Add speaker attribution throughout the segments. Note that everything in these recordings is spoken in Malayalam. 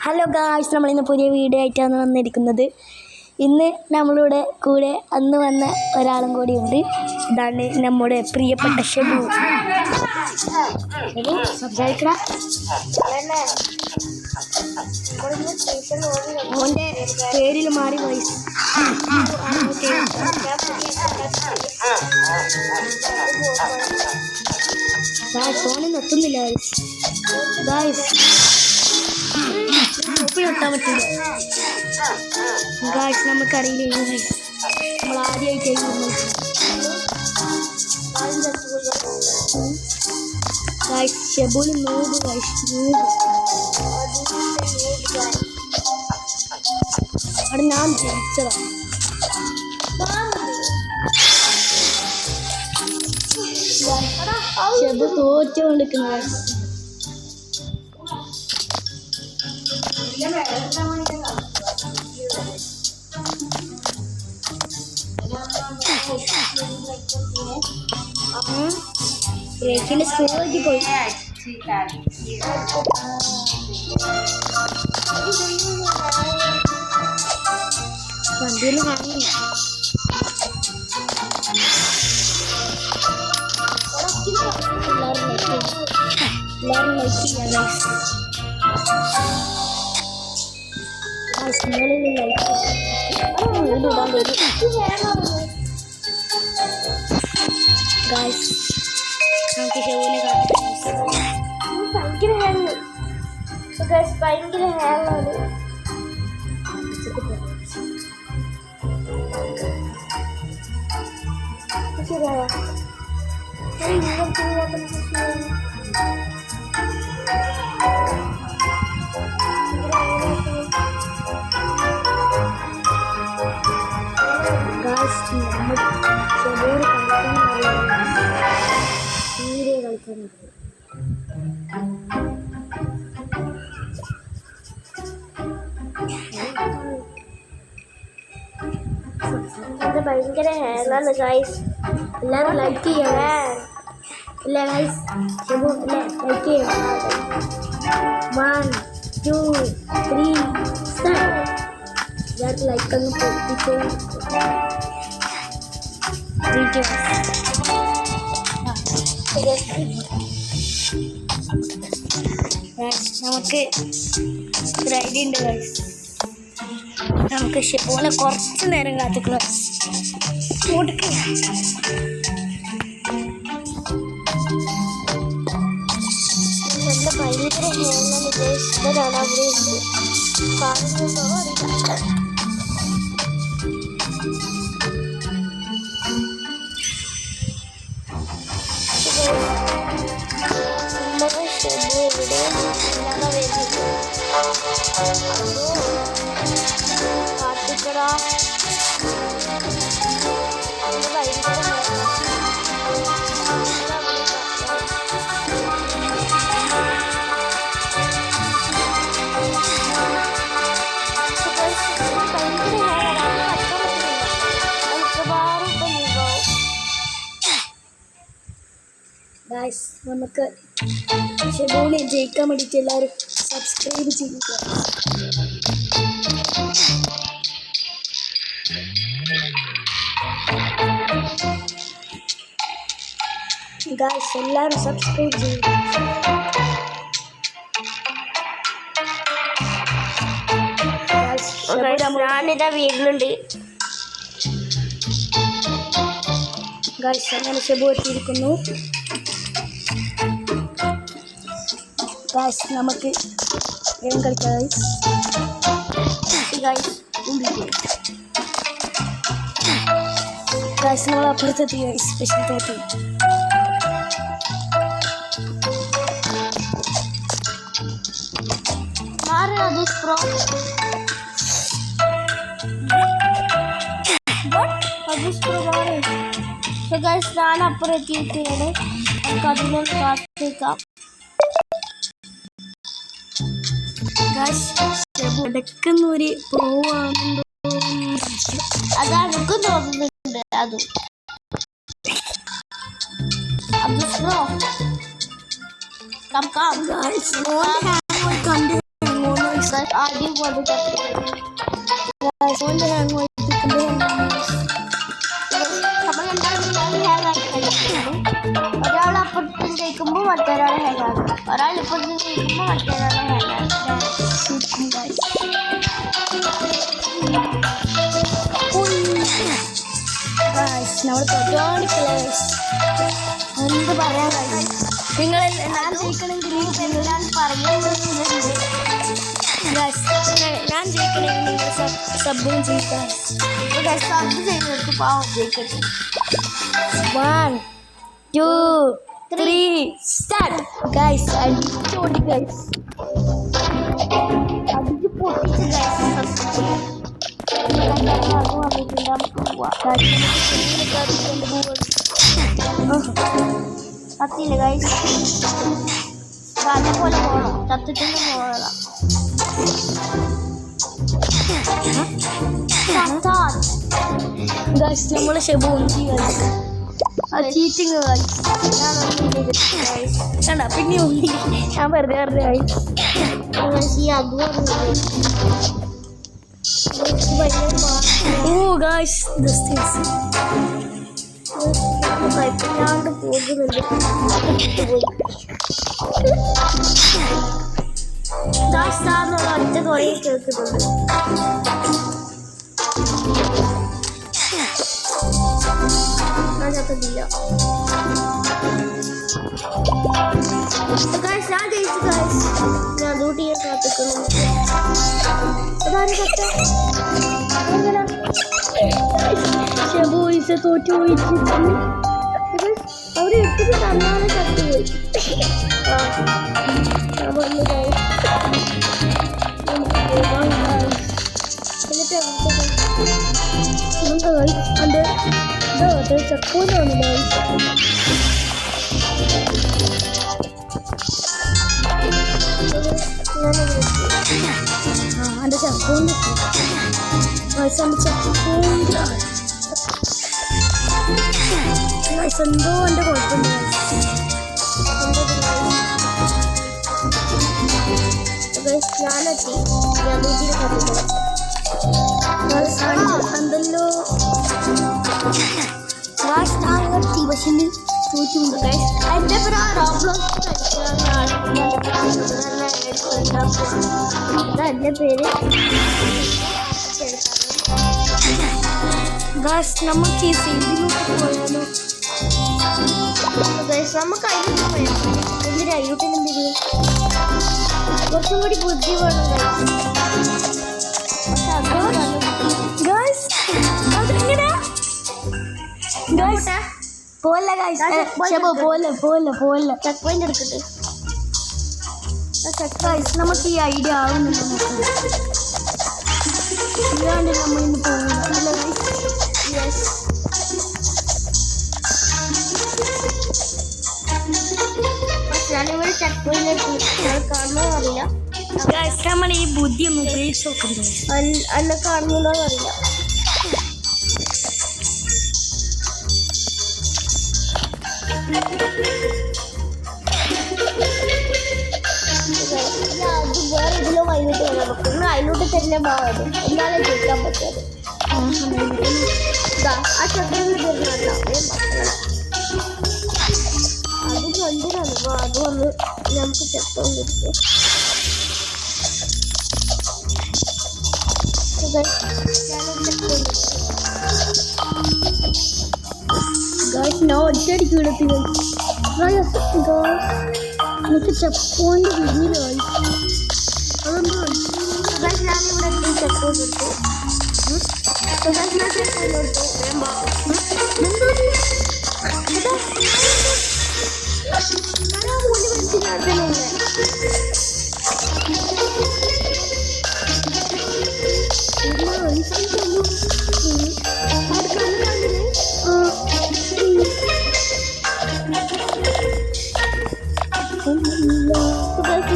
Speaker 1: ഹലോ ഗായ്സ്, നമ്മളിന്ന് പുതിയ വീഡിയോ ആയിട്ടാണ് വന്നിരിക്കുന്നത്. ഇന്ന് നമ്മളുടെ കൂടെ അന്ന് വന്ന ഒരാളും കൂടിയുണ്ട്. ഇതാണ് നമ്മുടെ പ്രിയപ്പെട്ട ഷെബു. സംസാരിക്കണ ഓൻ്റെ പേരിൽ മാറി വയസ്സ് ഫോണിൽ എത്തുന്നില്ല ഗായ്സ്. ഒപ്പിട്ടാൻ പറ്റില്ല ഗായ്സ്, നമുക്കറിയില്ല ഗായ്സ്. നമ്മൾ ആദ്യമായിട്ട് ഗായ്സ് ഷെബുല് നൂറ് ഗായ്സ്, അവിടെ ഞാൻ ജയിച്ചതാണ്. ഷെബു തോറ്റുകൊണ്ടിരിക്കുന്ന ഗായ്സ്. ബ്രേക്കിന്റെ സ്കൂളിലേക്ക് പോയി. വണ്ടിയിൽ കാണില്ല. എല്ലാവരും ലൈക്ക് ചെയ്യാം ഗൈസ്. നിങ്ങളിൽ ലൈക്ക് ഇടാൻ വരും ഗൈസ്. നമുക്ക് ഷെബുവിനെ ഭയങ്കര ഹാങ്, ഭയങ്കര ഹാങ്ങാണ്. ശരിയായ നമ്മൾ ഷെബുവിന് തീരെ കളിക്കാൻ ഭയങ്കര ഹാങ്ങാണ് ഗൈസ്. എല്ലാവരും ലൈക്ക് ചെയ്യണേ. ഇല്ല ഗൈസ്, ഷെബു ലൈക്ക് ചെയ്യണം. 1 2 3 എല്ലാവരും ലൈക്ക് അങ്ങ് പൊട്ടിച്ചോ. നമുക്ക് ഒരു ഐഡിയ ഉണ്ട് ഗൈസ്. നമുക്ക് ഷെബുവിനെ കുറച്ച് നേരം കാത്തിക്കണം. നല്ല ഭയങ്കര ഹാങ്ങാണ് ഗൈസ്. ഇവരാണ് അവിടെ ഉണ്ട് കാണുന്നുണ്ടോ അറിയില്ല. ഷെബു എവിടെ ഇല്ലാതെ വരുന്നത് കാത്തിക്കട. ഭയങ്കര ഗൈസ്, നമുക്ക് ഷെബുവിനെ ജയിക്കാൻ വേണ്ടിയിട്ട് എല്ലാവരും സബ്സ്ക്രൈബ് ചെയ്യുക. ഗൈസ് എല്ലാവരും സബ്സ്ക്രൈബ് ചെയ്യുക. ഞാനിതാ വീട്ടിലുണ്ട് ഗൈസ്. അങ്ങനെ ഷെബു എത്തിയിരിക്കുന്നു ഗൈസ്. നമുക്ക് ഗെയിം കളിക്കാം ഗൈസ്. ഗൈസ് നമ്മൾ അപ്പുറത്തെത്തി ഗൈസ്. സ്പെഷ്യൽ തോറ്റി ഞാൻ അപ്പുറത്തെത്തിയിട്ടാണ്. നമുക്ക് അതിനൊന്ന് കാത്തിരിക്കാം. ഇടക്കുന്നൂര് പോവാണെന്തോ അതെനിക്കും തോന്നുന്നുണ്ട്. അതും
Speaker 2: ആദ്യം കൊണ്ട് ഒരാൾ അപ്പുറത്ത് കഴിക്കുമ്പോൾ മറ്റൊരാളെ ഹേഗാണ്, ഒരാൾ ഇപ്പുറത്ത് കഴിക്കുമ്പോൾ മറ്റൊരാളെ ഹേഗാണ്.
Speaker 1: നമ്മൾ എന്ത് പറയാൻ കഴിയും? നിങ്ങൾ
Speaker 2: ഞാൻ ജയിക്കണമെങ്കിൽ എല്ലാം പറയുന്നുണ്ട്.
Speaker 1: ഞാൻ ജയിക്കണമെങ്കിൽ നിങ്ങൾ സബ്ബും ജയിക്കണം.
Speaker 2: സബ് ചെയ്യുന്നവർക്ക് പാവം ജയിക്കട്ടെ.
Speaker 1: 1 2 3 സ്റ്റാർട്ട്. ഗൈസ് അടിച്ചോടി ഗൈസ്,
Speaker 2: അടിച്ച് പൊട്ടിച്ച് കത്തിയില്ല ഗൈസ്. അതേപോലെ പോകണം, ചത്തിട്ടൊന്നും പോകണം.
Speaker 1: ഗൈസ് നമ്മളെ ഷെബു ഒന്നി ഗൈസ്, ചീറ്റിങ് ഗൈസ്. കണ്ട പിന്നെ ഒന്നി, ഞാൻ വെറുതെ ഗൈസ്. ഓ ഗൈസ്
Speaker 2: ഭയപ്പെടാണ്ട് പോകുന്നുണ്ട്. ഒറ്റ കുറേ കേൾക്കുന്നുണ്ട്. ഞാൻ ചത്തില്ല. ഞാൻ ജയിച്ചു ഗൈസ്. ഞാൻ ഡ്യൂട്ടിയെ കാത്തിക്കുന്നു. അതാണ് കത്ത.
Speaker 1: ഷെബോയിസ് തോറ്റു പോയിട്ട്
Speaker 2: അവർ എടുത്തിട്ട് തന്നാലും ചത്തുപോയി.
Speaker 1: എന്നിട്ട് ചക്കൂരാണ് എൻ്റെ ചക്കൂണ്ട് എന്തോ എൻ്റെ കുഴപ്പമില്ല.
Speaker 2: ഞാനെത്തി. ഞാൻ വീട്ടിൽ കത്തിക്കണം.
Speaker 1: എന്തല്ലോ പക്ഷേ തോറ്റുണ്ട് ഗൈസ്.
Speaker 2: എൻ്റെ പേര് എൻ്റെ പേര്
Speaker 1: ഗൈസ് നമുക്ക് ഈ സൈഡിലോട്ട് പോയാലോ?
Speaker 2: നമുക്ക് അതിലോട്ട് പോയാൽ എന്തിനാ അയ്യോട്ടിലെന്തിന് കുറച്ചും കൂടി ബുദ്ധി വേണം
Speaker 1: ഗൈസ്. പോലെ
Speaker 2: ചെക്ക് പോയിന്റ് എടുക്കട്ടെ.
Speaker 1: നമുക്ക് ഈ ഐഡിയ ആവുന്നില്ല. ഇല്ലാണ്ട് നമ്മളിന്ന് പോകുന്നില്ല.
Speaker 2: ഞാനിവിടെ ചെക്ക് പോയിന്റ് കാണുന്നോ അറിയില്ല.
Speaker 1: നമ്മൾ ഈ ബുദ്ധി ഒന്ന് ഉപയോഗിച്ച് നോക്കുന്നത്
Speaker 2: എന്നെ കാണുന്നുണ്ടോ അറിയില്ല. അത് വേറെ ഇതിലോ വൈകിട്ട് വരാൻ പറ്റും. അതിലോട്ട് തന്നെ ഭാഗം എന്നാലേ ജയിക്കാൻ പറ്റും. ആ ചെക്കനിൽ തരുന്നല്ല അത് കണ്ടിട്ടാണ്. അത് വന്ന് നമുക്ക് ചെക്കൻ കിട്ടും.
Speaker 1: ഞാൻ ഒറ്റയടിക്ക് വിടത്തി എനിക്ക് ചെപ്പോണ്ട് വീടായി. അതെന്തോ
Speaker 2: ഞാനിവിടെ ചെക്കൻ കിട്ടും.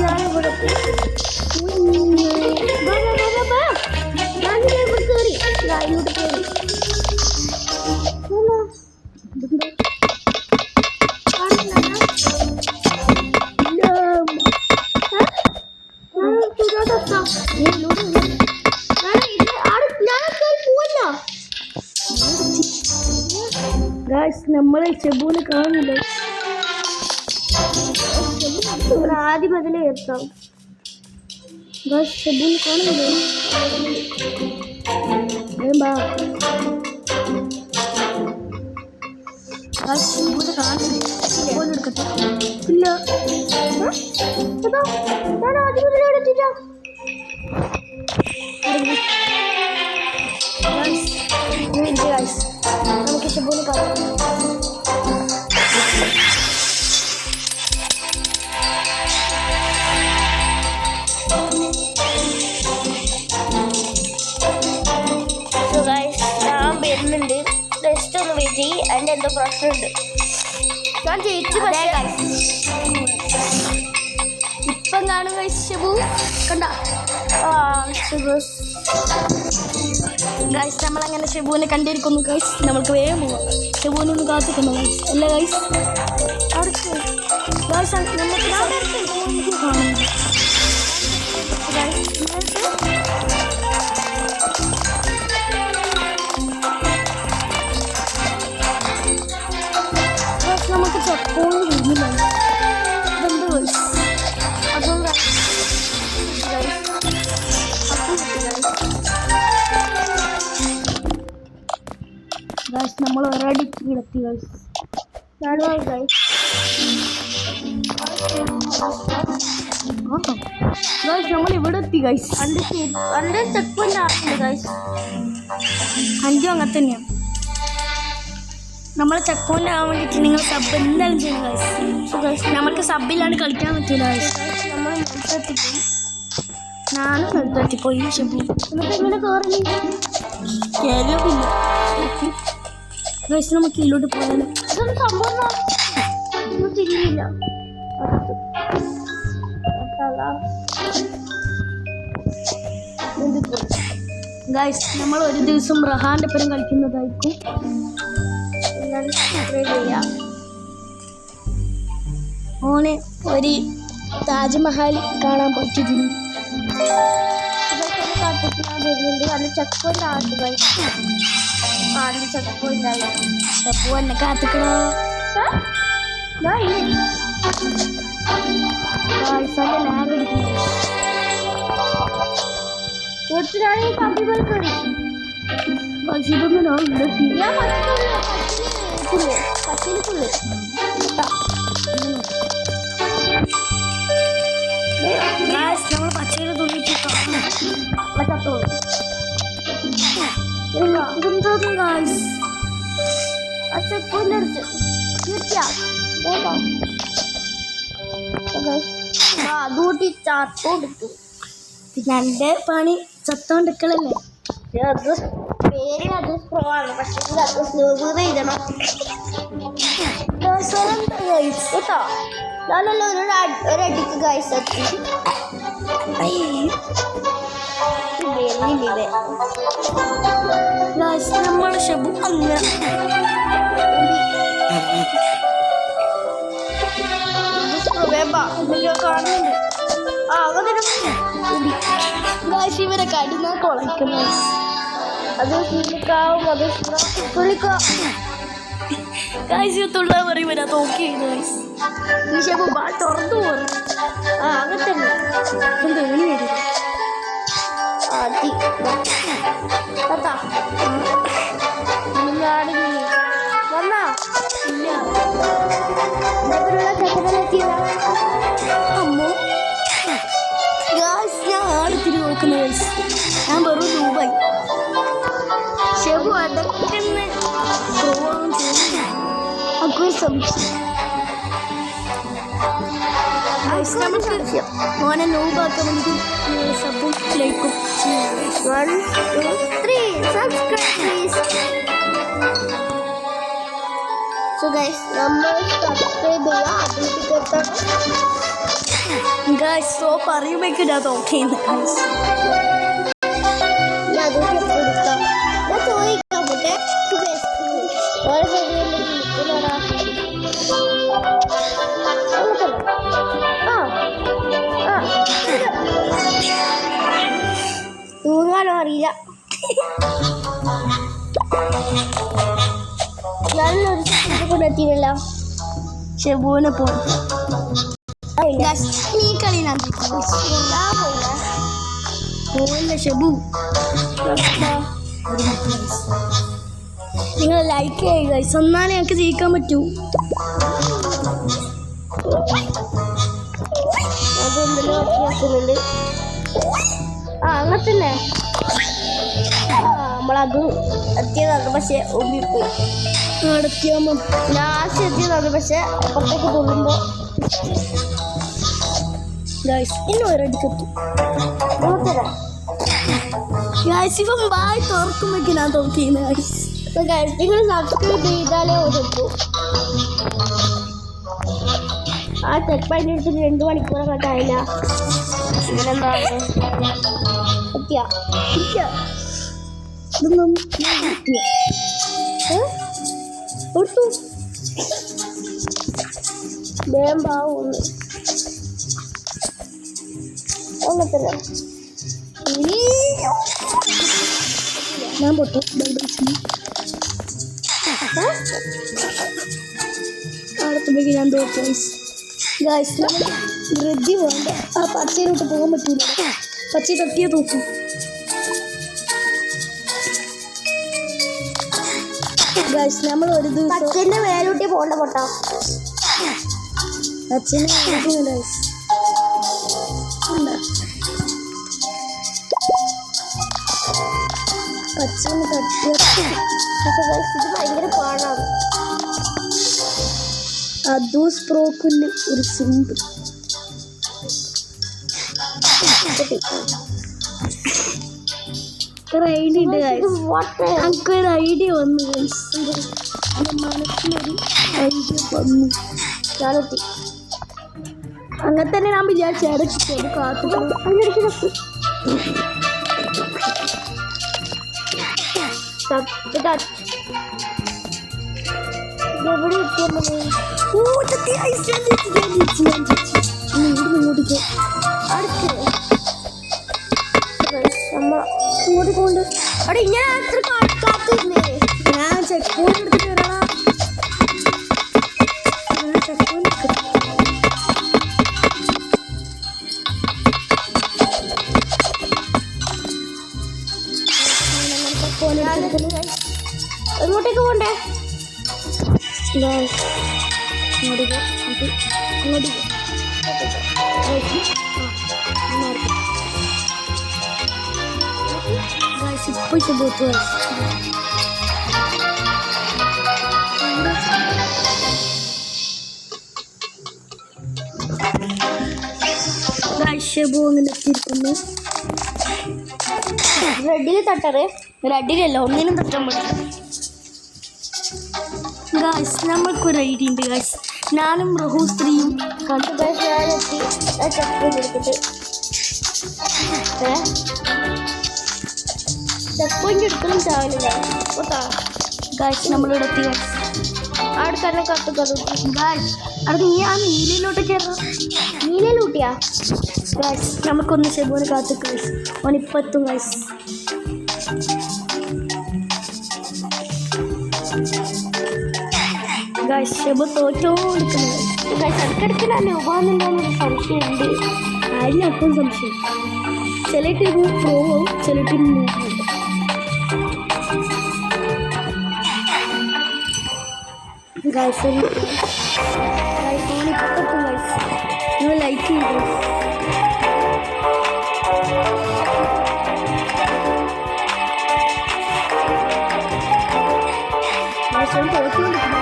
Speaker 2: ഞാനിവിടെ
Speaker 1: ഗായ്സ് നമ്മളെ ഷെബുവിനെ കാണുന്നില്ല.
Speaker 2: ആദ്യം അതിൽ എത്താം.
Speaker 1: ഗായ്സ് ഷെബുവിനെ കാണുന്നില്ല. ഷെബുവിനെ കാണുന്നില്ല. ഷെബുവിനെ എടുക്കട്ടെ. ഇല്ല
Speaker 2: ഞാൻ ആദ്യം മുതലേ എടുത്തില്ല.
Speaker 1: നമുക്ക് ഷെബുവിനെ കാണാം.
Speaker 2: ഞാൻ വരുന്നുണ്ട്. ജസ്റ്റ് ഒന്ന് വെയിറ്റ് ചെയ്യും. അതിൻ്റെ എന്തോ പ്രശ്നമുണ്ട്. ഞാൻ ജയിച്ചു. പക്ഷേ
Speaker 1: ഇപ്പം കാണുക ഷെബു കണ്ട. ഗൈസ് നമ്മളങ്ങനെ ഷെബുവിനെ കണ്ടിരിക്കുന്നു. ഗൈസ് നമ്മൾക്ക് വേഗം പോവാം. ഷെബുവിനെ ഒന്ന് കാത്തിക്കുന്നു ഗൈസ്. അല്ല ഗൈസ് അടുത്ത് ഗൈസ് നമുക്ക് കാണുന്നു. നമുക്ക് ചപ്പോന്ന് വരുന്നില്ല. ഇതെന്ത് ഗൈസ് അതുകൊണ്ട് ഗൈസ് നമ്മൾ ഒരടിക്ക് കിടത്തി ഗൈസ്. ഗൈസ് നമ്മൾ ഇവിടെ എത്തി ഗൈസ്.
Speaker 2: അൻ്റെ ചെക്ക് പോയിന്റ് ആയിട്ടുണ്ട് ഗൈസ്.
Speaker 1: അഞ്ചും അങ്ങനെ തന്നെയാണ്. നമ്മളെ ചെക്ക് പോയിന്റ് ആവാൻ വേണ്ടിയിട്ട് നിങ്ങൾ സബ് എന്തായാലും ചെയ്യണം ഗൈസ്. നമ്മൾക്ക് സബിലാണ് കളിക്കാൻ പറ്റില്ല ഗൈസ്.
Speaker 2: നമ്മൾ നിർത്തിപ്പോയി.
Speaker 1: ഞാനും നിർത്തിപ്പോയി. ഷെബു
Speaker 2: എന്നിട്ട് എങ്ങനെ കയറില്ല
Speaker 1: ഗൈസ് നമുക്ക് ഇതിലോട്ട് പോയാലും
Speaker 2: ഇതൊന്നും സംഭവം ഒന്നും തിരിയില്ല.
Speaker 1: ഗൈസ് നമ്മൾ ഒരു ദിവസം റഹാന്റെ പേരും കളിക്കുന്നതായിരിക്കും. ഓനെ ഒരു താജ്മഹൽ കാണാൻ പറ്റിയിരുന്നു.
Speaker 2: നല്ല ചെക്ക് പോയിന്റ് ആണ്ട് ഗൈസ്. ആദ്യം ചെക്ക് പോയിന്റ് ആയി.
Speaker 1: ഷെബു എന്നെ കാത്തിക്കണോ.
Speaker 2: തീർച്ചയായും കമ്പി പോലെ കയറി.
Speaker 1: ഇതൊന്നും ഞാൻ ഇല്ലെത്തി.
Speaker 2: ഞാൻ പച്ചയിൽ ഫുള്ള്
Speaker 1: നമ്മൾ പച്ചയിൽ തുള്ളിട്ട്
Speaker 2: പറ്റത്തോളൂ.
Speaker 1: ഇതെന്തോന്നും ഗായ്സ്
Speaker 2: ആ ചെക്ക് പോയിന്റ് എടുത്ത് അതുകൂട്ടി ചത്തോണ്ടിട്ടു.
Speaker 1: പിന്നെ എൻ്റെ പണി ചത്തോണ്ടിക്കലല്ലേ.
Speaker 2: അത് പേര് അത് സ്പ്രോആണ്. പക്ഷേ അത് സ്ലൂബ് ചെയ്തണം കേട്ടോ. ഞാനല്ല ഒരടിക്ക് ഗൈസ് എത്തി.
Speaker 1: നമ്മളെ ഷെബു അങ്ങനെ
Speaker 2: കാണുന്നുണ്ട്.
Speaker 1: ഇവരെ കടുന്ന കൊളയ്ക്കുന്നു.
Speaker 2: അത് കാവും അത്
Speaker 1: തുള്ള പറയും വരാ തോക്കി ഈ ഷെബു ബാൾ തുറന്നു പോലും.
Speaker 2: അങ്ങനെ തന്നെ
Speaker 1: തോന്നി വരും.
Speaker 2: വന്നാ
Speaker 1: ഇല്ല
Speaker 2: അമ്മോ
Speaker 1: ഗായ്സ് ഞാൻ ആടത്തിരി നോക്കുന്ന ഗൈസ്. ഞാൻ വെറും രൂപായി. ഷെബു അടക്കുന്ന മോനെ നോബാക്കാൻ വേണ്ടി സബും ലൈക്കും ചെയ്യാം.
Speaker 2: 1 2 3 subscribe please. So guys, നമ്മൾ സബ്സ്ക്രൈബ് ചെയ്യാം.
Speaker 1: ഗായ്സ് സോ പറയുമ്പോഴേക്കും ഞാൻ നോക്കിയിരുന്നു ഗായ്സ്.
Speaker 2: ഞാൻ ചോദിക്കാം പോട്ടെ. അറിയില്ല. ഞാനൊരു കൊണ്ട് എത്തിയില്ല.
Speaker 1: ഷെബുവിനെ പോ
Speaker 2: പോയില്ല.
Speaker 1: ഈ കളി ഞാൻ പോയില്ല ഷെബു. നിങ്ങൾ ലൈക്ക് ചെയ്യുക ഗൈസ്, എന്നാലേ ഞങ്ങൾക്ക് ജയിക്കാൻ പറ്റൂ.
Speaker 2: അതെന്തെല്ലാം വ്യത്യാസമുണ്ട്. അങ്ങനെ തന്നെ നമ്മളത് എത്തിയതാണ്. പക്ഷെ ഒമ്മിപ്പോയി
Speaker 1: നടത്തിയാമോ
Speaker 2: ലാസ്റ്റ് എത്തിയതാണ്. പക്ഷെ അപ്പുറത്തേക്ക് തുള്ളുമ്പോ
Speaker 1: ഗൈസ് ഇന്ന് ഒരടിക്കെത്തും. ഗൈസ് ഇപ്പം ബായ് തുറക്കുമ്പോഴേക്ക് ഞാൻ തോക്കിയിരുന്നു ഗൈസ്.
Speaker 2: നിങ്ങൾ സബ്സ്ക്രൈബ് ചെയ്താലേ ഒരെത്തു. ആ ചെക്ക് പോയിന്റ് എടുത്തിട്ട് 2 മണിക്കൂറൊക്കെ ആയില്ല. ഇവരെന്താണ് എത്തിയ
Speaker 1: ഇതൊന്നും
Speaker 2: കൊടുത്തു വേമ്പാവുന്നു അങ്ങനത്തെ
Speaker 1: ഞാൻ പൊട്ടു. അടുത്തുമ്പോഴേക്ക് ഞാൻ തോറ്റു ഗൈസ്. ഗൈസ് നമ്മൾ ബ്രിഡ്ജി പോകണ്ട. ആ പച്ചയിലോട്ട് പോകാൻ പറ്റൂല. പച്ച തട്ടിയെ തോക്കും. ഗൈസ് നമ്മൾ ഒരു ദിവസം
Speaker 2: പച്ചന്റെ മേലൂട്ടി പോണ്ട പൊട്ടാ.
Speaker 1: അച്ഛനെ ഗൈസ് പച്ചന് തട്ടിയ
Speaker 2: പക്ഷെ ഇത് ഭയങ്കര പാടാണ്.
Speaker 1: അദൂസ് പ്രോക്കുല് ഒരു സിമ്പിൾ ഐഡിയ ഉണ്ട് ഗൈസ്. എനിക്കൊരു ഐഡിയ വന്നു ഗൈസ്. എൻ്റെ മനസ്സിലൊരു ഐഡിയ വന്നു.
Speaker 2: ഞാനെത്തി.
Speaker 1: അങ്ങനെ തന്നെ ഞാൻ വിചാരിച്ചു ഇടയ്ക്ക് അത് കാത്തു.
Speaker 2: എവിടെ എത്തിയത്?
Speaker 1: ഇങ്ങോട്ട്
Speaker 2: ഇങ്ങോട്ട് കൊണ്ട് അവിടെ ഇങ്ങനെ അത്ര കാത്തിരുന്നേ.
Speaker 1: ഞാൻ ചെക്ക് പോയിന്റ് എടുത്തിട്ട് വരാം. ഞാൻ ചെക്ക് പോയിന്റ്
Speaker 2: എങ്ങോട്ടേക്ക് പോണ്ടേ? റെഡിയിൽ തട്ടറ്.
Speaker 1: റെഡിയിലല്ല, ഒന്നിനും തട്ടാൻ പറ്റില്ല ഗായ്സ്. നമ്മൾക്കൊരു ഐഡിയ ഉണ്ട് ഗായ്സ്. ഞാനും റഹു സ്ത്രീയും
Speaker 2: കണ്ടു ഞാനെത്തി. ചെക്ക് എടുത്തിട്ട് ചെക്ക് പോയിന്റ് എടുക്കണം ചാവില്ല കേട്ടാ
Speaker 1: ഗായ്സ്. നമ്മളിവിടെ എത്തി ഗായ്സ്.
Speaker 2: അവിടെ തന്നെ കത്ത് കറുത്തി
Speaker 1: ഗായ്സ്. അവിടെ നീ ആ നീലയിലോട്ട് കയറാം.
Speaker 2: നീലൂട്ടിയാ
Speaker 1: ഗായ്സ്. നമുക്കൊന്ന് ഷെബുവിനെ കാത്തു ഗായ്സ്. ഓനിപ്പം എത്തും ഗായ്സ്. ഗായ്സ് ഷെബു തോറ്റോണ്ടിരിക്കുന്നത്
Speaker 2: ഗൈസ്. ഇടയ്ക്കിടയ്ക്ക് ഞാൻ ഉപാന്നുണ്ടോന്നൊരു സംശയമുണ്ട്.
Speaker 1: ആരും അപ്പം സംശയം. ചില ടീം പോവും, ചില ടീം മൂവും. ഗായ്സ് ഓനിപ്പം ഗായ്സ്. നിങ്ങൾ ലൈക്ക് ചെയ്തു. തോറ്റുകൊണ്ടിരിക്കുന്നു.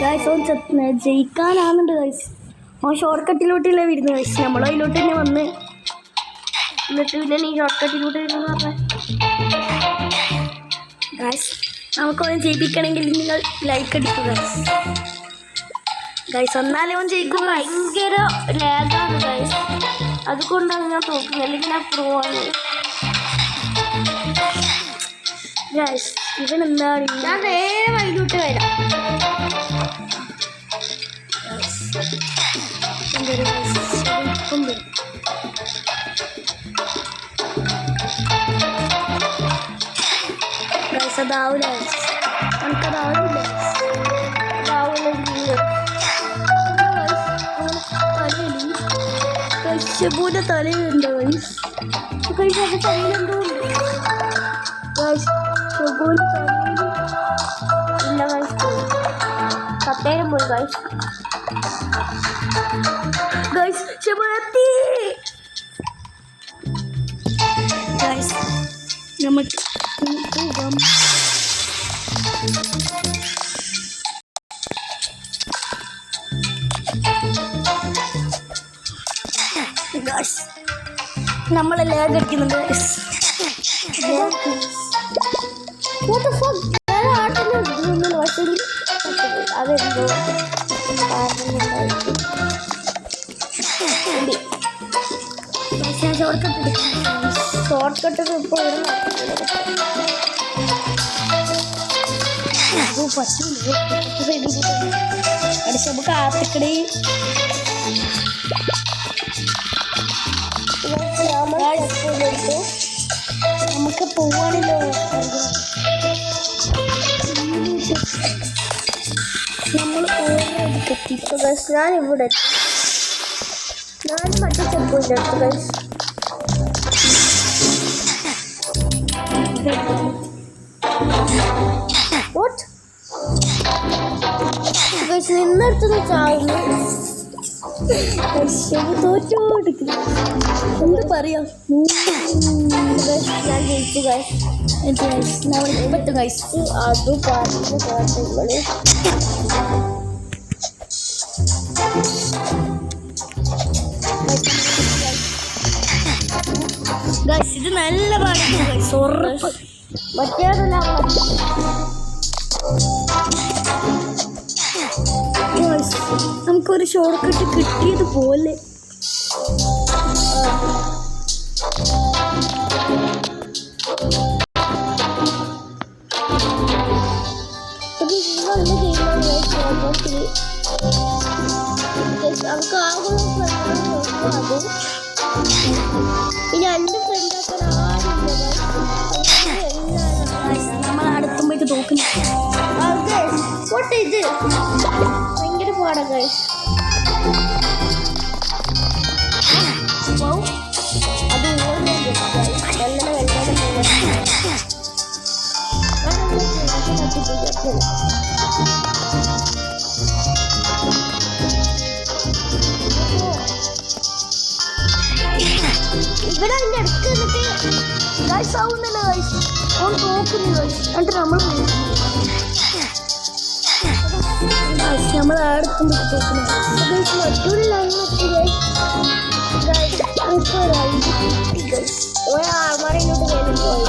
Speaker 1: ഗായ്സ് ഓൻ ജയിക്കാനാകുന്നുണ്ട് ഗായ്സ്. ഓൻ ഷോർട്ട് കട്ടിലോട്ടല്ലേ വരുന്നത് ഗായ്സ്. നമ്മളതിലോട്ട് തന്നെ വന്ന്
Speaker 2: എന്നിട്ട് പിന്നെ നീ ഷോർട്ട് കട്ടിലൂടെ വരുന്നു പറഞ്ഞ
Speaker 1: ഗായ്സ്. നമുക്കവൻ ജയിപ്പിക്കണമെങ്കിൽ നിങ്ങൾ ലൈക്ക് അടിക്കുക ഗായ്സ്. എന്നാലേ അവൻ ജയിക്കുക.
Speaker 2: ഭയങ്കര ലാഗാണ് ഗൈസ്. അതുകൊണ്ടാണ് ഞാൻ തോക്കുന്നത്. അല്ലെങ്കിൽ ഞാൻ പ്രോ ആണ്
Speaker 1: ഗൈസ് ഇവനെന്താണ്
Speaker 2: ഞാൻ നേരെ വൈകിട്ട് വരാം.
Speaker 1: എന്തൊരു ഇപ്പം വരും. ഗൈസ് അതാവില്ല, നമുക്കതാവില്ല. ഷെബുവിന്റെ തലയുണ്ട് ഗൈസ്. ഗൈസ് അത് തലയിലെന്തോ ഉണ്ട് ഗൈസ്. ഷെബുവിന്റെ തലയിൽ
Speaker 2: ഇല്ല ഗൈസ്, കത്തേരം പോയി ഗൈസ്.
Speaker 1: ഗൈസ് ഷെബു എത്തി. ഗൈസ് നമുക്ക് പോകാം. ഗൈസ് നമ്മൾ ലാഗ് അടിക്കുന്നുണ്ട് ഗൈസ്.
Speaker 2: What the fuck? വേറെ ആട്ടിന് പക്ഷേ അതെന്തോ ഷോർട്ട് കട്ട് ഇപ്പോൾ
Speaker 1: അടിച്ചപ്പോ കാത്തിക്കടി. നമുക്ക് പോവാണല്ലോ. നമ്മൾ ഓരോരുത്തി
Speaker 2: ഗൈസ് ഞാൻ ഇവിടെ എത്തി. ഞാൻ മറ്റേ ചെറുപ്പിൻ്റെ അടുത്ത് ഗൈസ്. വാട്ട് ഗൈസ് നിന്നെടുത്തത് ചാവുന്നു.
Speaker 1: തോറ്റോടിക്കുന്നു. എന്ത് പറയാം.
Speaker 2: ഞാൻ ജയിച്ചു ഗൈസ്.
Speaker 1: നമ്മൾ ഇപ്പത്തെ ഗൈസ്
Speaker 2: അത് പറഞ്ഞ പാട്ടുകള്
Speaker 1: ഗൈസ് ഇത് നല്ല പാടാണ് ഗൈസ്. ഉറപ്പ്
Speaker 2: മറ്റേതല്ല
Speaker 1: ഗൈസ് നമുക്കൊരു ഷോർട്ട് കട്ട് കിട്ടിയത് പോലെ.
Speaker 2: നമുക്ക് ആകുന്ന അതും ഇനി രണ്ട് ഫ്രണ്ടാക്കാൻ ആരുമില്ല.
Speaker 1: നമ്മൾ അടുത്തുമ്പോഴേക്ക് തോക്കുന്നു.
Speaker 2: ഇത് ഭയങ്കര പാടാ ഗൈസ്. അത് ഇവിടെ അതിൻ്റെ അടുത്ത് എന്നിട്ട്
Speaker 1: ഗൈസ് ആവുന്നില്ല ഗൈസ്. ഓൻ തോക്കുന്നു ഗൈസ്. എന്നിട്ട് നമ്മൾ നമ്മൾ അടുത്തുമ്പോഴേക്ക് തോക്കുന്നു.
Speaker 2: മറ്റൊരു ലൈൻ ഒരാൾമാരിലോട്ട് കയറി പോയി.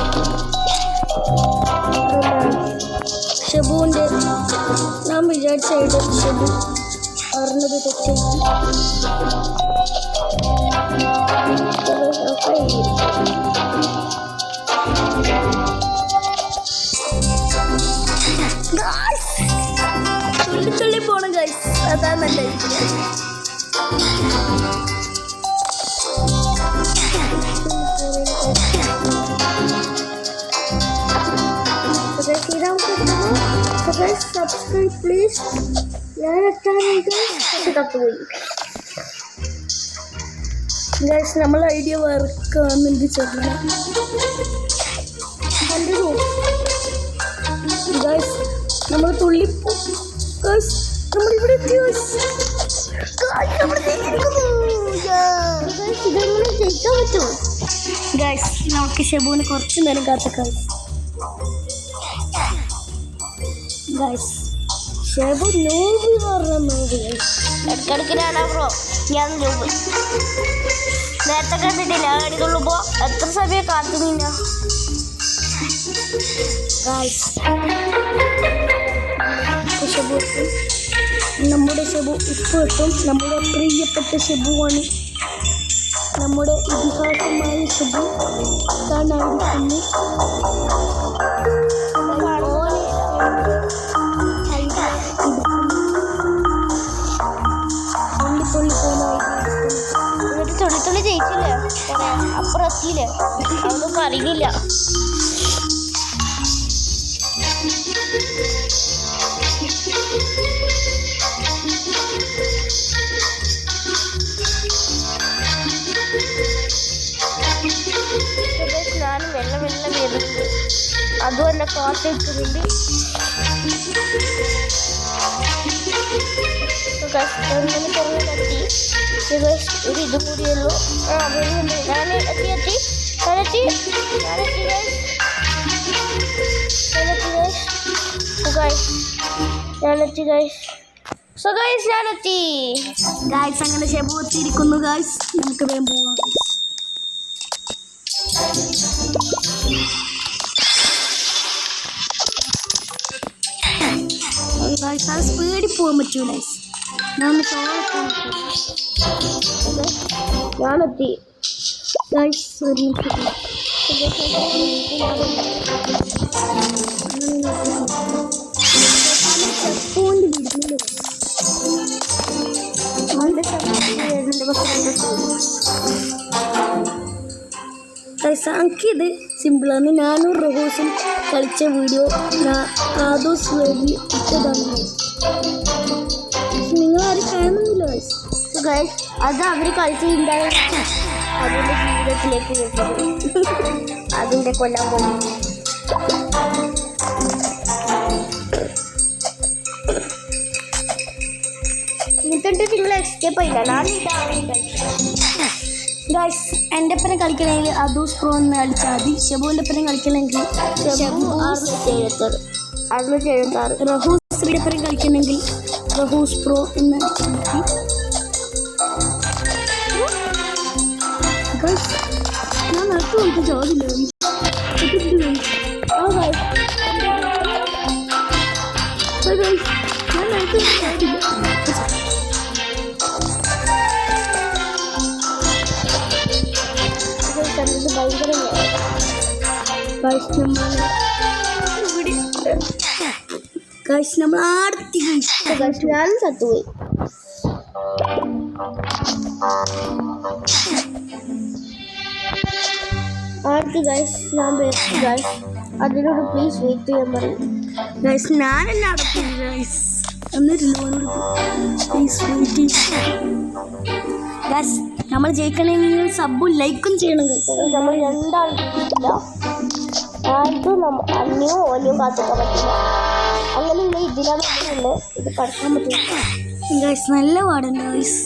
Speaker 1: ഷെബുവിൻ്റെ ഞാൻ വിചാരിച്ച ഐഡിയ ഷെബു അറിഞ്ഞത് തെറ്റേക്ക്. തുള്ളി പോണം ഗൈസ്. അതാണ് നല്ല
Speaker 2: സബ്സ്ക്രൈബ് പ്ലീസ്. ഞാൻ തത്തുപോയി
Speaker 1: ഗൈസ്. നമ്മൾ ഐഡിയ വർക്കാണെന്ന് ചെറിയ ഗൈസ്. നമ്മൾ തുള്ളിപ്പോ ഗൈസ്. നമ്മളിവിടെ എത്തി ഗൈസ്.
Speaker 2: ഇതെങ്ങനെ ജയിക്കാൻ പറ്റുമോ
Speaker 1: ഗൈസ്? നമുക്ക് ഷെബുവിന് കുറച്ച് നേരം കാത്ത ഗൈസ്. ഗൈസ് ഷെബു നോബി പറഞ്ഞ നോബി
Speaker 2: ഇടയ്ക്കിടയ്ക്കിനാണ് ബ്രോ ഞാൻ നോബ്. നേരത്തെ കണ്ടിട്ടില്ല അടിക്കുള്ളപ്പോ എത്ര സമയം കാത്തുനില്ല
Speaker 1: ഗൈസ്. ഷെബു നമ്മുടെ ഷെബു ഇപ്പോൾ എത്തും. നമ്മുടെ പ്രിയപ്പെട്ട ഷെബുവാണ്. നമ്മുടെ ഇതിഹാസമായ ഷെബു കാണാതിരിക്കുന്നു.
Speaker 2: അപ്പുറം എത്തിയില്ലേ, അതൊന്നും അറിയില്ല. ഞാനും വെള്ളം വരുന്നുണ്ട്, അതുമല്ല കാത്തിട്ടുണ്ട്. ഒരു ഇതും കൂടിയുള്ളൂ. വരുന്നുണ്ട്. ഞാൻ ഞാനെത്തി
Speaker 1: ഗായ്സ് അങ്ങനെ ഷെബു എത്തിയിരിക്കുന്നു. ഗായ്സ് നമുക്ക് വേഗം പോവാം. ഗായ്സ് ആ സ്പീഡിൽ പോകാൻ പറ്റൂല.
Speaker 2: ഞാനെത്തി.
Speaker 1: ഗായ്സ് ഒരു എനിക്കിത് സിമ്പിളാണ്. ഞാനും റഹൂസും കളിച്ച വീഡിയോ ആദോസ് വേണ്ടി ഇട്ടതാണ്. നിങ്ങളാരും കാണുന്നില്ല
Speaker 2: ഗൈസ്, അത് അവർ കളിച്ചിട്ടുണ്ടാകും അതിൻ്റെ ജീവിതത്തിലേക്ക് വരുന്നത്. അതിൻ്റെ കൊല്ലാൻ പോയി. എന്നിട്ട് നിങ്ങൾ എസ്കേപ്പ് ആയില്ല.
Speaker 1: ഗായ്സ് എൻ്റെ ഒപ്പം കളിക്കണമെങ്കിൽ അദൂസ് പ്രോ എന്ന് കളിച്ചാൽ മതി. ഷെബുവിൻ്റെ ഒപ്പം കളിക്കണമെങ്കിൽ റഹൂസിൻ്റെ ഒപ്പം കളിക്കണമെങ്കിൽ റഹൂസ് പ്രോ എന്ന് അടിച്ചാൽ മതി. ഗായ്സ് ഞാൻ നടത്തു നമുക്ക് ചോദില്ല. ഞാൻ നടത്തു ചോദില്ല. നമ്മൾ ആർത്തി
Speaker 2: ഞാൻ ചത്തുപോയി. ആർത്തി ഗൈസ്, ഞാൻ ബെസ്റ്റ് ഗൈസ്. അതിനോട് പ്ലീസ് വെയിറ്റ് ചെയ്യാൻ പറയും
Speaker 1: ഗൈസ്. ഞാനല്ല അടപ്പില്ല ഗൈസ്, എന്നിട്ട് ലോനോട് പ്ലീസ് വെയിറ്റ് ഗൈസ്. നമ്മൾ ജയിക്കണമെങ്കിൽ സബും ലൈക്കും ചെയ്യണം ഗൈസ്.
Speaker 2: നമ്മൾ രണ്ടാളില്ല, ആർക്കും അന്യോ ഓന്യം കാത്തിക്കാൻ പറ്റില്ല. അങ്ങനെയുള്ള ഇതിലാണ് ഇത് പഠിക്കാൻ പറ്റില്ല
Speaker 1: ഗൈസ്. നല്ല പാടുണ്ട് ഗൈസ്.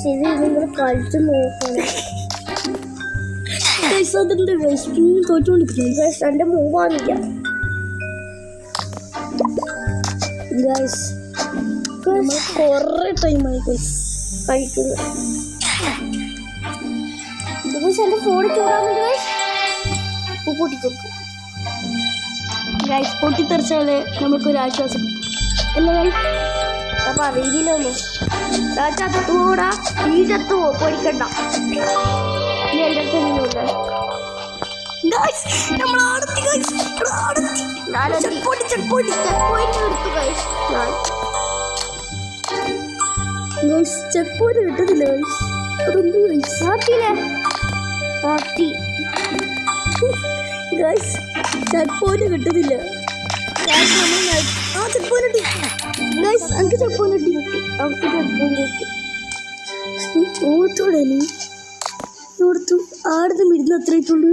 Speaker 2: ശരി, നിങ്ങൾ കളിച്ച് നോക്കണം
Speaker 1: ഗൈസ്. അതുണ്ട് ഗൈസ്, പിന്നെ തോറ്റുകൊണ്ടിരിക്കുന്നു
Speaker 2: ഗൈസ്. എൻ്റെ മൂവാണില്ല
Speaker 1: ഗൈസ്. നമ്മൾ കുറേ ടൈമായി ഗൈസ്
Speaker 2: കഴിക്കുന്നത്. എൻ്റെ ഫോണിൽ ചൂടാകുന്നുണ്ട് ഗൈസ്. പൊട്ടിത്തെറിക്കും
Speaker 1: ഗൈസ്. പൊട്ടിത്തെറിച്ചാല് നമുക്കൊരാശ്വാസം അല്ല ഗൈസ്.
Speaker 2: അപ്പം അറിയില്ലൊന്നും. ചത്തുകൂടാ, നീ ചത്തുവോ, പേടിക്കണ്ട. നീ എൻ്റെ അടുത്ത് നിന്നില്ല.
Speaker 1: ചെക്ക് പോയിന്റ് കിട്ടുന്നില്ല ഗൈസ്. അതൊന്നും ഗൈസ്
Speaker 2: ഗൈസ്
Speaker 1: ചെക്ക് പോയിന്റ് കിട്ടുന്നില്ല. ആ ചെക്ക് പോയിന്റ് കിട്ടി ഗൈസ്. എനിക്ക് ചെക്ക് പോയിന്റ് കിട്ടി.
Speaker 2: അവർക്ക് ചെക്ക് പോയിന്റ് കിട്ടി.
Speaker 1: ഓർത്തോടെ നീ ഓർത്തു ആടുന്ന് മിരുന്ന് അത്രയിട്ടുള്ളൂ.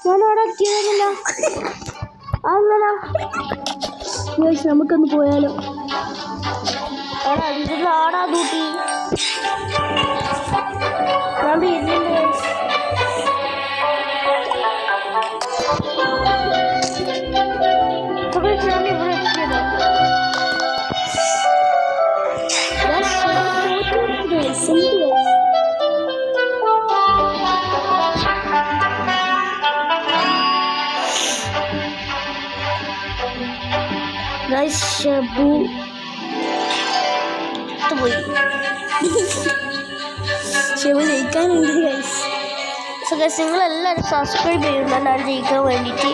Speaker 2: ഞാനവിടെ എത്തിയതല്ല. അങ്ങനെ
Speaker 1: ഗൈസ് നമുക്കൊന്ന് പോയാലോ?
Speaker 2: ആടാ ഡ്യൂട്ടി. ഞാൻ വീട്ടിലുണ്ട് ഗൈസ്. ഞാൻ ഇവിടെ എത്തിയതോ?
Speaker 1: ഗൈസ് ഷബു
Speaker 2: പോയി.
Speaker 1: ഷബു ജയിക്കാനുണ്ട് ഗൈസ്.
Speaker 2: സോ ഗൈസ്, നിങ്ങളെല്ലാവരും സബ്സ്ക്രൈബ് ചെയ്യുന്നുണ്ട് ഞാൻ ജയിക്കാൻ വേണ്ടിയിട്ട്.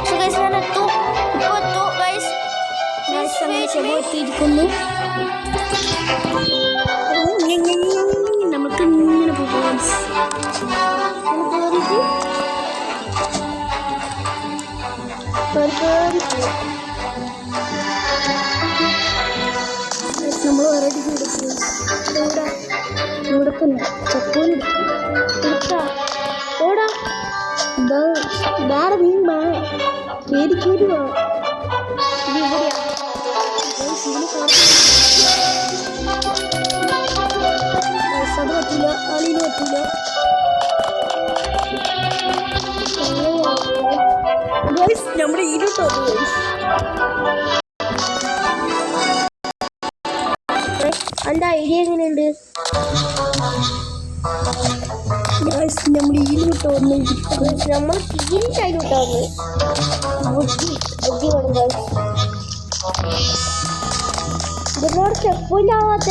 Speaker 2: സോ ഗൈസ്, ഞാൻ എത്തും. ഇപ്പോൾ എത്തും ഗൈസ്.
Speaker 1: നിൽക്കുന്നു. നമുക്ക് ഇങ്ങനെ പോകാം. നമ്മൾ വെറൈറ്റി ഇവിടെ ചപ്പൂന് ഓടാ വേറെ മീൻ കേരി കേരി വാ. ഇത് ഇവിടെയാ അത് പറ്റില്ല, ആളിന് പറ്റില്ല. നമ്മുടെ ഇരുട്ടോ
Speaker 2: എൻ്റെ ഐഡിയ എങ്ങനെയുണ്ട്?
Speaker 1: നമ്മുടെ ഇരുട്ടോ
Speaker 2: നമ്മൾ തിരിച്ചതിലോട്ടാ ബുദ്ധി ബുദ്ധി വേണം. ഇതിനോട് ചെപ്പില്ലാവാത്ത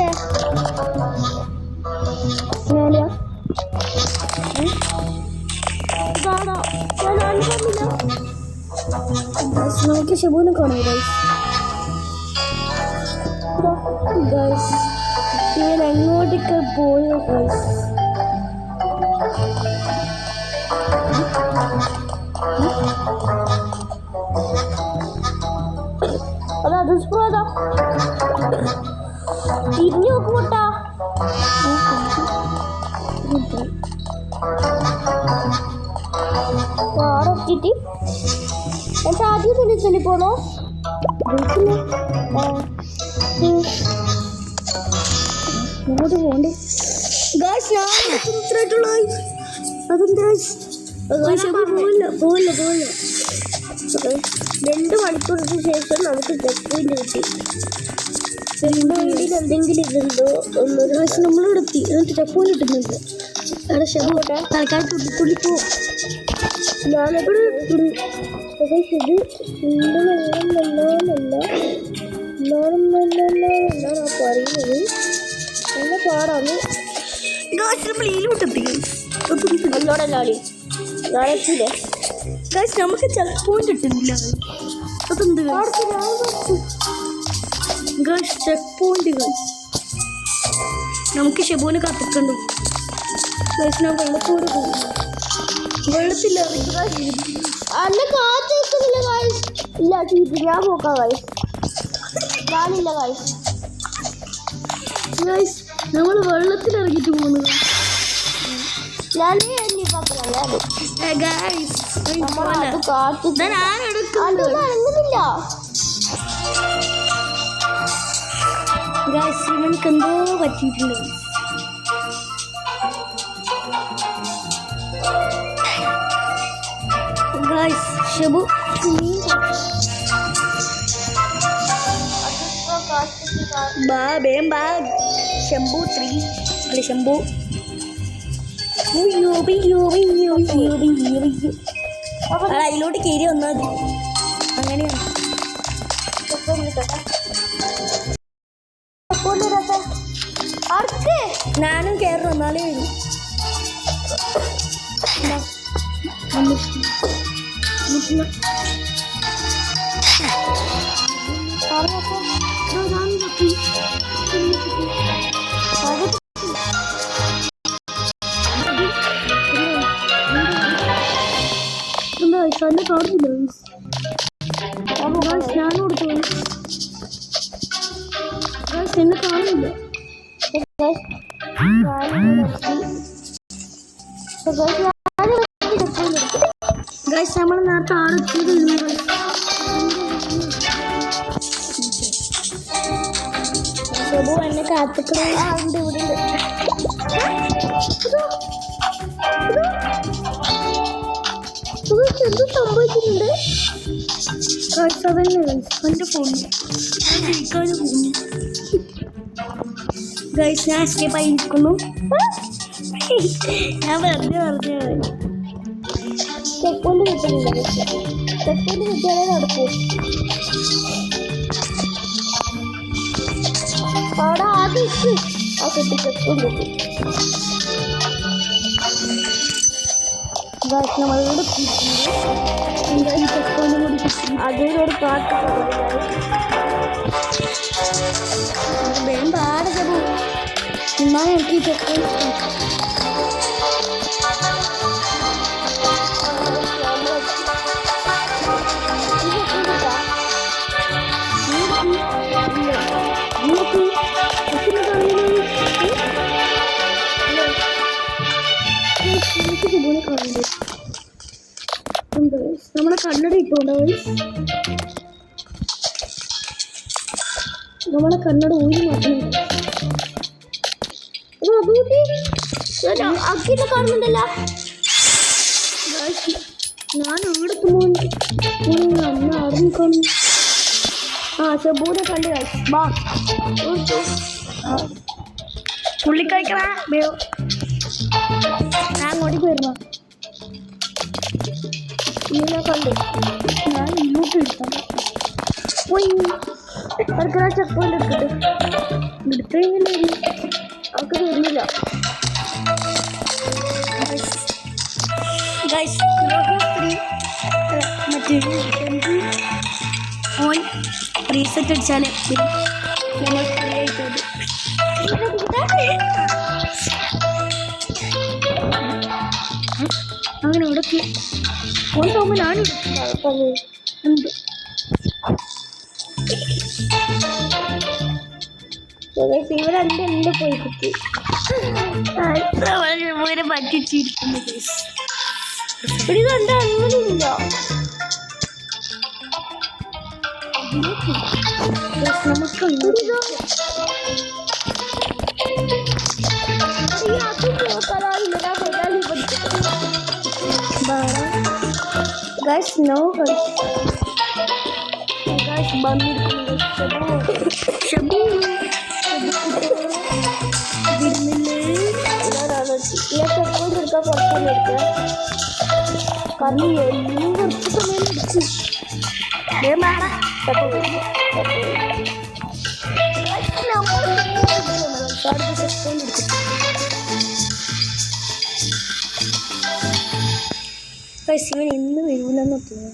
Speaker 1: നമുക്ക് ഷബുവിനെ കാണാം. ഇവൻ എങ്ങോട്ടൊക്കെ പോയോ ഗൈസ്?
Speaker 2: അത് സ്പ്രോതാ തിരിഞ്ഞു നോക്കുമ്പോട്ടാ ആടെത്തിട്ട് എന്നിട്ട് ആദ്യം തുണിച്ചൊല്ലി പോണോ?
Speaker 1: ഇങ്ങോട്ട് പോണ്ടേ ഗൈസ്? പോവില്ല.
Speaker 2: 2 മണിക്കൂറിന് ശേഷം നമുക്ക് ചെക്ക് പോയിന്റ് കിട്ടി. വണ്ടിയിൽ എന്തെങ്കിലും ഇതുണ്ടോ എന്നൊരു
Speaker 1: ഗൈസ് നമ്മളിവിടെ എത്തി. എന്നിട്ട് ചെക്ക് പോയിന്റ് കിട്ടുന്നുണ്ട്. അവിടെ ഷബു തൽക്കാലം തുള്ളി പോവും.
Speaker 2: ഞാനെവിടെ ഇത് എന്നാണ് പറയുന്നത്. നല്ല പാടാണ്. എന്നോടല്ലാളി ഞാനെത്തില്ലേ
Speaker 1: ഗൈസ് നമുക്ക് ചെക്ക് പോയിന്റ് കിട്ടുന്നില്ല. അതെന്ത് ഗൈസ്? ചെക്ക് പോയിന്റ് ഗൈസ് നമുക്ക് ഷെബുവിനെ കാത്തിക്കണ്ടു. ഗൈസ് ഞാൻ വെള്ളത്തോടെ പോകും. വെള്ളത്തില്ല
Speaker 2: അല്ല കാത്ത് നിൽക്കുന്നില്ല ഗൈസ്. ഇല്ല ചീറ്റ് ഞാൻ പോക്കാം ഗൈസ്. ഞാനില്ല ഗൈസ്.
Speaker 1: ഗൈസ് നമ്മൾ വെള്ളത്തിലിറങ്ങിയിട്ട് പോകുന്നു.
Speaker 2: ഞാനേ അന്യപ്പാക്കലല്ലേ അത് കാത്ത് ഇറങ്ങുന്നില്ല.
Speaker 1: ഗൈസ് ഇവനക്ക് എന്തോ പറ്റിയിട്ടുണ്ട്. ഗൈസ് ഷബു ശംഭു 3 അല്ലെ ശംഭു. അതിലോട്ട് കയറി വന്നാൽ മതി. അങ്ങനെയാണ്. ഞാനും കയറി വന്നാലേ വരും. തന്നെ കാണുന്നില്ല. ഞാൻ കൊടുത്തു എന്നെ കാണുന്നില്ല. ഗൈസ് നമ്മൾ നേരത്തെ ആടെത്തിയത് ഷബു എന്നെ കാത്തിട്ടുണ്ട്. ഇവിടെ എന്ത് സംഭവിച്ചിട്ടുണ്ട്? എൻ്റെ ഫോണിൽ ഗൈസ് ഞാൻ എസ്കേപ്പ് ആയിരിക്കുന്നു. ഞാൻ വെറുതെ
Speaker 2: ചെക്കൊണ്ട് കിട്ടുന്നില്ല. ചെക്കൊണ്ട് കിട്ടിയാലേ നടക്കൂ. അവിടെ ആദ്യം ആ കിട്ടി ചെക്കൊണ്ട് കിട്ടി.
Speaker 1: നമ്മളിവിടെ ചെക്കൊണ്ട് കൂടി അതിനോട് പാട്ട് വേഗം പാടെ ഷബു ഇന്നാണ് എനിക്ക് ചെക്ക് നമ്മളെ കണ്ണട ഇട്ടുണ്ടോ നമ്മളെ കണ്ണട ഊരി മാറ്റണം
Speaker 2: അക്കിനെ കാണുന്നുണ്ടല്ലോ.
Speaker 1: ഞാൻ അവിടുത്തെ അന്ന് അറിഞ്ഞു കാണുന്നു. ആ ഷബൂനെ കണ്ട് ബാ പുള്ളി കഴിക്കണ ഞാൻ അങ്ങോട്ടേക്ക് വരുന്നോ
Speaker 2: ഇങ്ങനെ കണ്ടു.
Speaker 1: ഞാൻ ഇങ്ങോട്ട് എടുത്താൽ
Speaker 2: പോയി അവർക്ക് ആ ചെക്ക് പോയിന്റ് എടുക്കട്ടെ.
Speaker 1: എടുത്ത് കഴിഞ്ഞാൽ
Speaker 2: അവർക്ക് വരുന്നില്ല.
Speaker 1: ഓൻ റീസെറ്റ് അടിച്ചാൽ നമ്മൾ ഫ്രീ ആയിട്ട് അങ്ങനെ ഉടക്കി ഓൻ പോകുമ്പോൾ ഞാൻ എന്ത്
Speaker 2: ഇവിടെ എൻ്റെ പോയി കുത്തി
Speaker 1: വളരെ പറ്റിച്ചിരിക്കുന്നു
Speaker 2: ഇവിടെ കണ്ട അങ്ങനെയില്ല.
Speaker 1: നമുക്ക് ഗൈസ് നോ ഗൈസ് വന്നിരിക്കുന്നത് ഷബു
Speaker 2: എടുക്കാൻ കുറച്ച് എടുക്കുക. കാരണം എല്ലാം കുറച്ച് സമയം എടുക്കും.
Speaker 1: ഇവൻ ഇന്ന് വരൂലെന്ന് തോന്നുന്നു.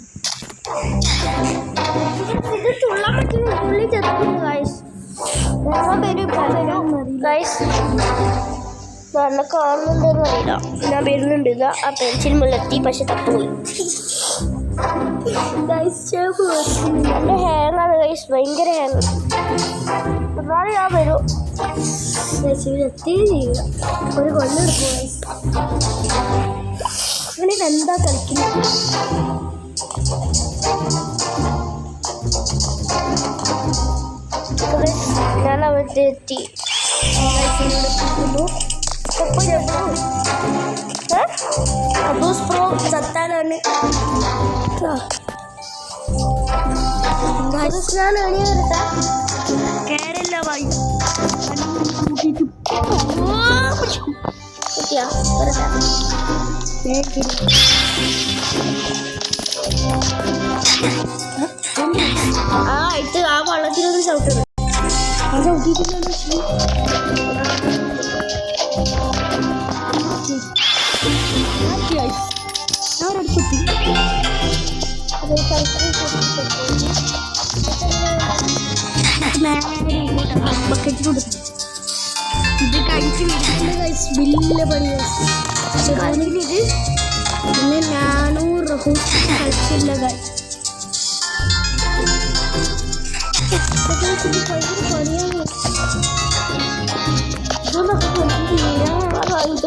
Speaker 2: ഇത് തുള്ളാൻ പറ്റുന്ന ഉള്ളി ചെറുക്കുന്നു ഗൈസ്. ഗൈസ് നല്ല കാണുന്നുണ്ടെന്ന് അറിയില്ല. ഞാൻ വരുന്നുണ്ട്. ഇതാ ആ പെൻസിൽ മുല്ലെത്തി പക്ഷെ തട്ടുപോയി. എൻ്റെ ഹാങ്ങാണ് ഗൈസ്, ഭയങ്കര ഹാങ്. എന്നാലും ഞാൻ വരും.
Speaker 1: എത്തി ചെയ്യുക ഒരു കൊല്ലെടുക്കും ഗൈസ്. ഇവനിതെന്താ കളിക്കുന്നത്?
Speaker 2: ഞാൻ അവിടെ എത്തി.
Speaker 1: അബൂസ് പ്രോ സത്താനാണ്.
Speaker 2: ഞാൻ എണീ വരട്ടെ.
Speaker 1: കേരള വായി
Speaker 2: കിട്ടിയാ വരട്ടെ. ആ ഇട്ട് ആ വള്ളത്തിലൊന്ന് ചവിട്ടുന്നത്.
Speaker 1: അത് ഔട്ടിട്ടില്ല. ഞാനടുത്തെത്തി. ബക്കറ്റ് കൊടുത്തു. ഇത് കഴിച്ച് വിളിക്കുന്ന കഴിച്ച് വലിയ പണി ഇത്. പിന്നെ ഞാനും റഹൂസ് കളിച്ചില്ല കഴിച്ച്
Speaker 2: പണിയാണ്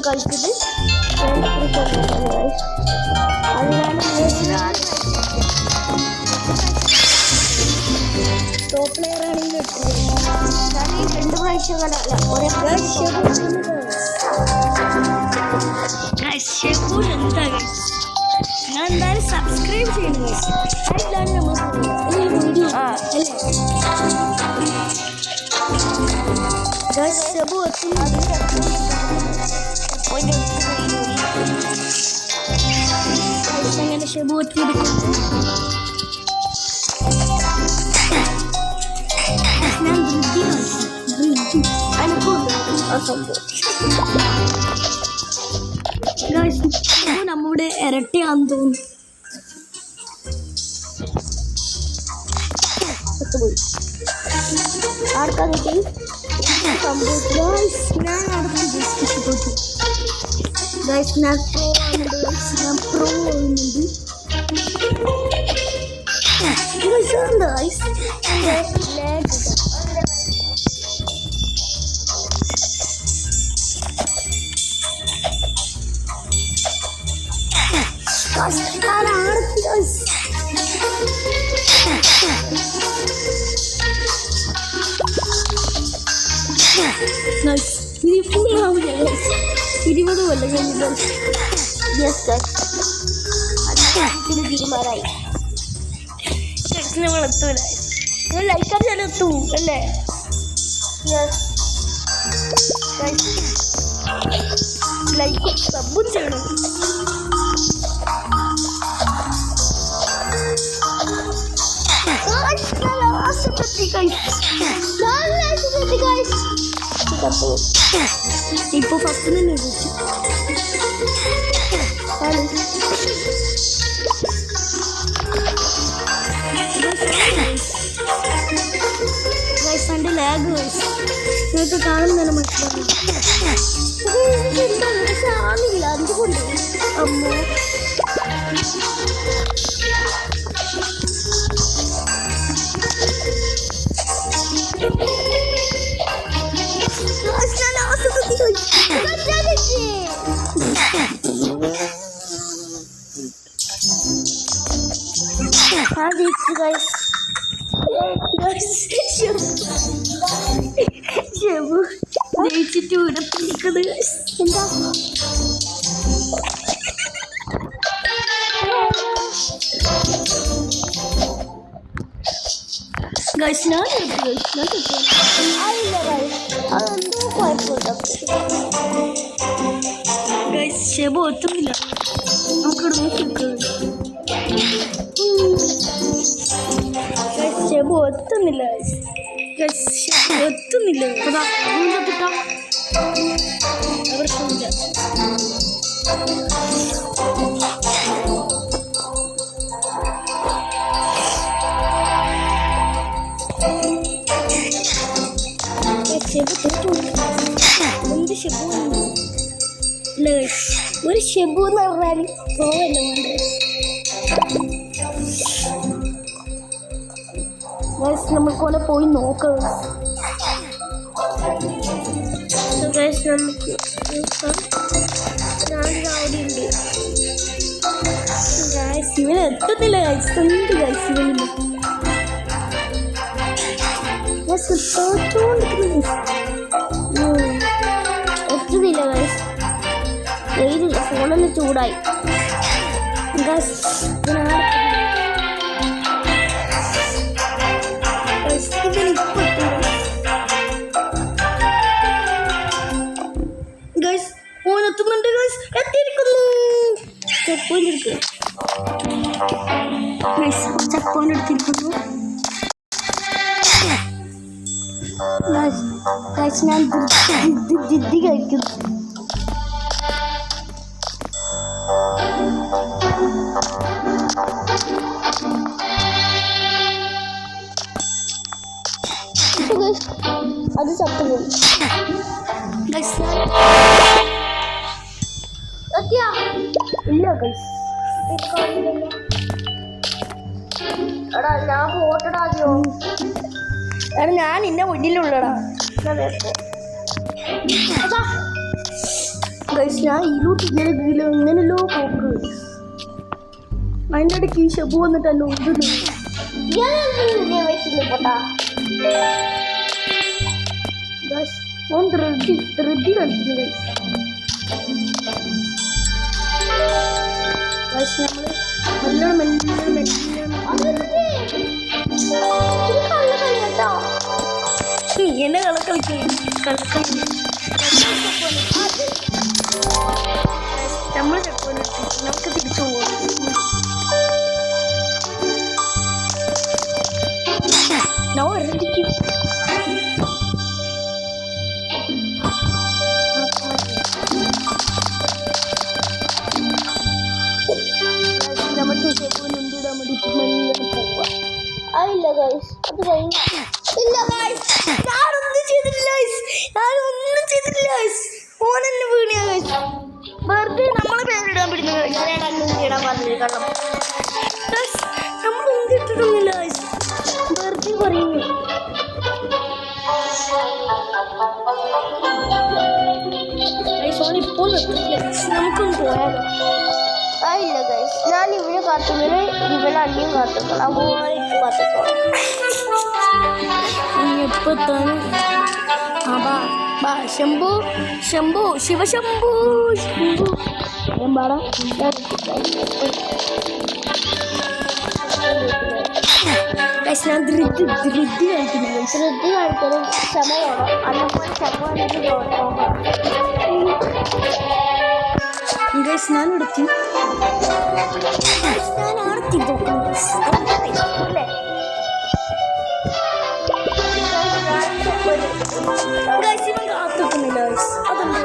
Speaker 2: കളിച്ചത്.
Speaker 1: ടോപ്പ് പ്ലെയർ ആണെങ്കിൽ
Speaker 2: ഞാൻ ഈ 2 പ്രാവശ്യം കണ്ടല്ല ഒരേ പ്രാവശ്യം.
Speaker 1: ഞാൻ എന്തായാലും സബ്സ്ക്രൈബ് ചെയ്യണം. ഇതാണ് നമ്മൾ വീഡിയോ അല്ലേ? ഷബു അങ്ങനെ ഷബു എത്തിയിരിക്കും. ഞാൻ ബ്രിഡ്ജി
Speaker 2: അനുഭവം ആ സംഭവം.
Speaker 1: നമ്മുടെ ഇരട്ടിയാന്ന് തോന്നുന്നു.
Speaker 2: ചത്തുപോയി. ആർക്കാ കിട്ടി സംഭവിച്ചു?
Speaker 1: ഞാൻ അടുത്ത് ജസ്റ്റ് പോയി ഗൈസ്. ഞാൻ പ്രോ ആവുന്നുണ്ട് ഗൈസ്. ഇത് ഫുള്ളാവില്ല ഗൈസ്. 20 കൊല്ലം കഴിഞ്ഞിട്ട്
Speaker 2: യെസ് ഗൈസ്, ഇത് തീരുമാനമായി.
Speaker 1: നമ്മൾ എത്തൂല. നിങ്ങൾ ലൈക്കാൻ ചില എത്തൂ അല്ലേ? ലൈക്കും സബും ചെയ്യണം. ഇപ്പൊ ഫസ്റ്റ് തന്നെ വിളിച്ചു. എൻ്റെ ലാഗ് വൈസ് നിങ്ങൾക്ക് കാണുന്ന തന്നെ മനസ്സിലാവും.
Speaker 2: ആണില്ല അതുകൊണ്ട്
Speaker 1: അമ്മോ
Speaker 2: ഞാൻ ജയിച്ചു ഗൈസ്.
Speaker 1: ജയിച്ചിട്ട് ഇവിടെ പിടിക്കുന്നത്
Speaker 2: എന്താ
Speaker 1: ഗൈസ്? ഞാൻ
Speaker 2: ആയില്ല ഗൈസ്, അതെന്തോ കുഴപ്പമില്ല
Speaker 1: ഗൈസ്. ഷെബ് ഒത്തുന്നില്ല. നമുക്കിവിടെ ഷെബ് ഒത്തുന്നില്ല ഗൈസ്. ഷെബ് ഒത്തുന്നില്ല.
Speaker 2: അതാ കിട്ടാം.
Speaker 1: അവർക്കില്ല. എന്ത് ഷെബു അല്ല ഗൈസ്. ഒരു ഷെബു എന്ന് പറഞ്ഞാൽ പോവല്ല ഗൈസ്. നമുക്കോനെ പോയി നോക്കാം ഗൈസ്. നമുക്ക് അവിടെ ഉണ്ട് ഗൈസ്. ഇവൻ എത്തുന്നില്ല ഗൈസ്. എന്ത് ഗൈസ് ഇവനില്ല.
Speaker 2: എത്തുന്നില്ല ഗൈസ്. വെയിലില്ല, ഫോണെല്ലാം ചൂടായി
Speaker 1: ഗൈസ്. ഗൈസ് ഓനെത്തുന്നുണ്ട് ഗൈസ്. എത്തിയിരിക്കുന്നു. ചെക്ക് പോയിന്റ് എടുക്കുക ഗൈസ്. ചെക്ക് പോയിന്റ് എടുത്തിരിക്കുന്നു ഗൈസ്. ഞാൻ ജിദ്ദി കഴിക്കുന്നു.
Speaker 2: അത് ചത്തുപോയി
Speaker 1: ഗൈസ്.
Speaker 2: എത്തിയാ
Speaker 1: ഇല്ല ഗൈസ്.
Speaker 2: എടാ ഞാൻ പോട്ടടാ ആദ്യോ.
Speaker 1: എടാ ഞാൻ നിന്റെ മുന്നിലുള്ളടാ ഗൈസ്. ഞാൻ ഇതിലോട്ട് ഇങ്ങനെയല്ലോ പോക്ക്. അതിൻ്റെ ഇടയ്ക്ക് ഈ ഷെബു വന്നിട്ട് എന്നെ ഒതുന്നു.
Speaker 2: പോട്ടാ
Speaker 1: ഗൈസ്. ഓൻ ധൃതി കളിക്കുന്നു ഗൈസ്. ഗൈസ് നമ്മൾ മെല്ലെ എന്നെ കളിക്കളി നമ്മൾ ചെക്കോനെ നമുക്ക് തിരിച്ചു പോകാം. ഞാൻ ഒരടിക്ക് നമുക്ക് ചെക്കോനെ എന്തിടാൻ വേണ്ടിയിട്ട് മെല്ലെ പോവാം.
Speaker 2: ആയില്ല ഗൈസ്, അത് കഴിഞ്ഞു.
Speaker 1: ഞാനൊന്നും ചെയ്തിട്ടില്ല guys. ഓനെന്നെ വീണിയാ guys. വെറുതെ നമ്മളെ പേരിടാൻ പറ്റുന്ന ഇടാൻ പറഞ്ഞില്ല കാരണം നമ്മൾ എന്തിട്ടിട്ടൊന്നുമില്ല guys. വെറുതെ പറയുന്നു. ഇപ്പോൾ നമുക്കൊന്ന് പോയാലോ?
Speaker 2: ഇല്ല ഗൈസ്, ഞാൻ ഇവനെ കാത്തുന്നത് ഇവനെ അന്യം കാത്തുക്കണം. അതുപോലെ ഇട്ട് കാത്തുക്കണം.
Speaker 1: എപ്പോ എത്താനും ശംഭു ശംഭു ശിവശംഭു ശംഭു ഞാൻ പാടാം. ഞാൻ ധൃതി കളിക്കുന്നു.
Speaker 2: ശ്രദ്ധ കാണിക്കലും ക്ഷമയാണ്. അതുപോലെ ക്ഷമ വന്നിട്ട്
Speaker 1: ഗൈസ് ഞാൻ എടുത്തി ഞാൻ ആർത്തി നോക്കുന്നു. കാത്തുക്കുന്നില്ല അതുണ്ട്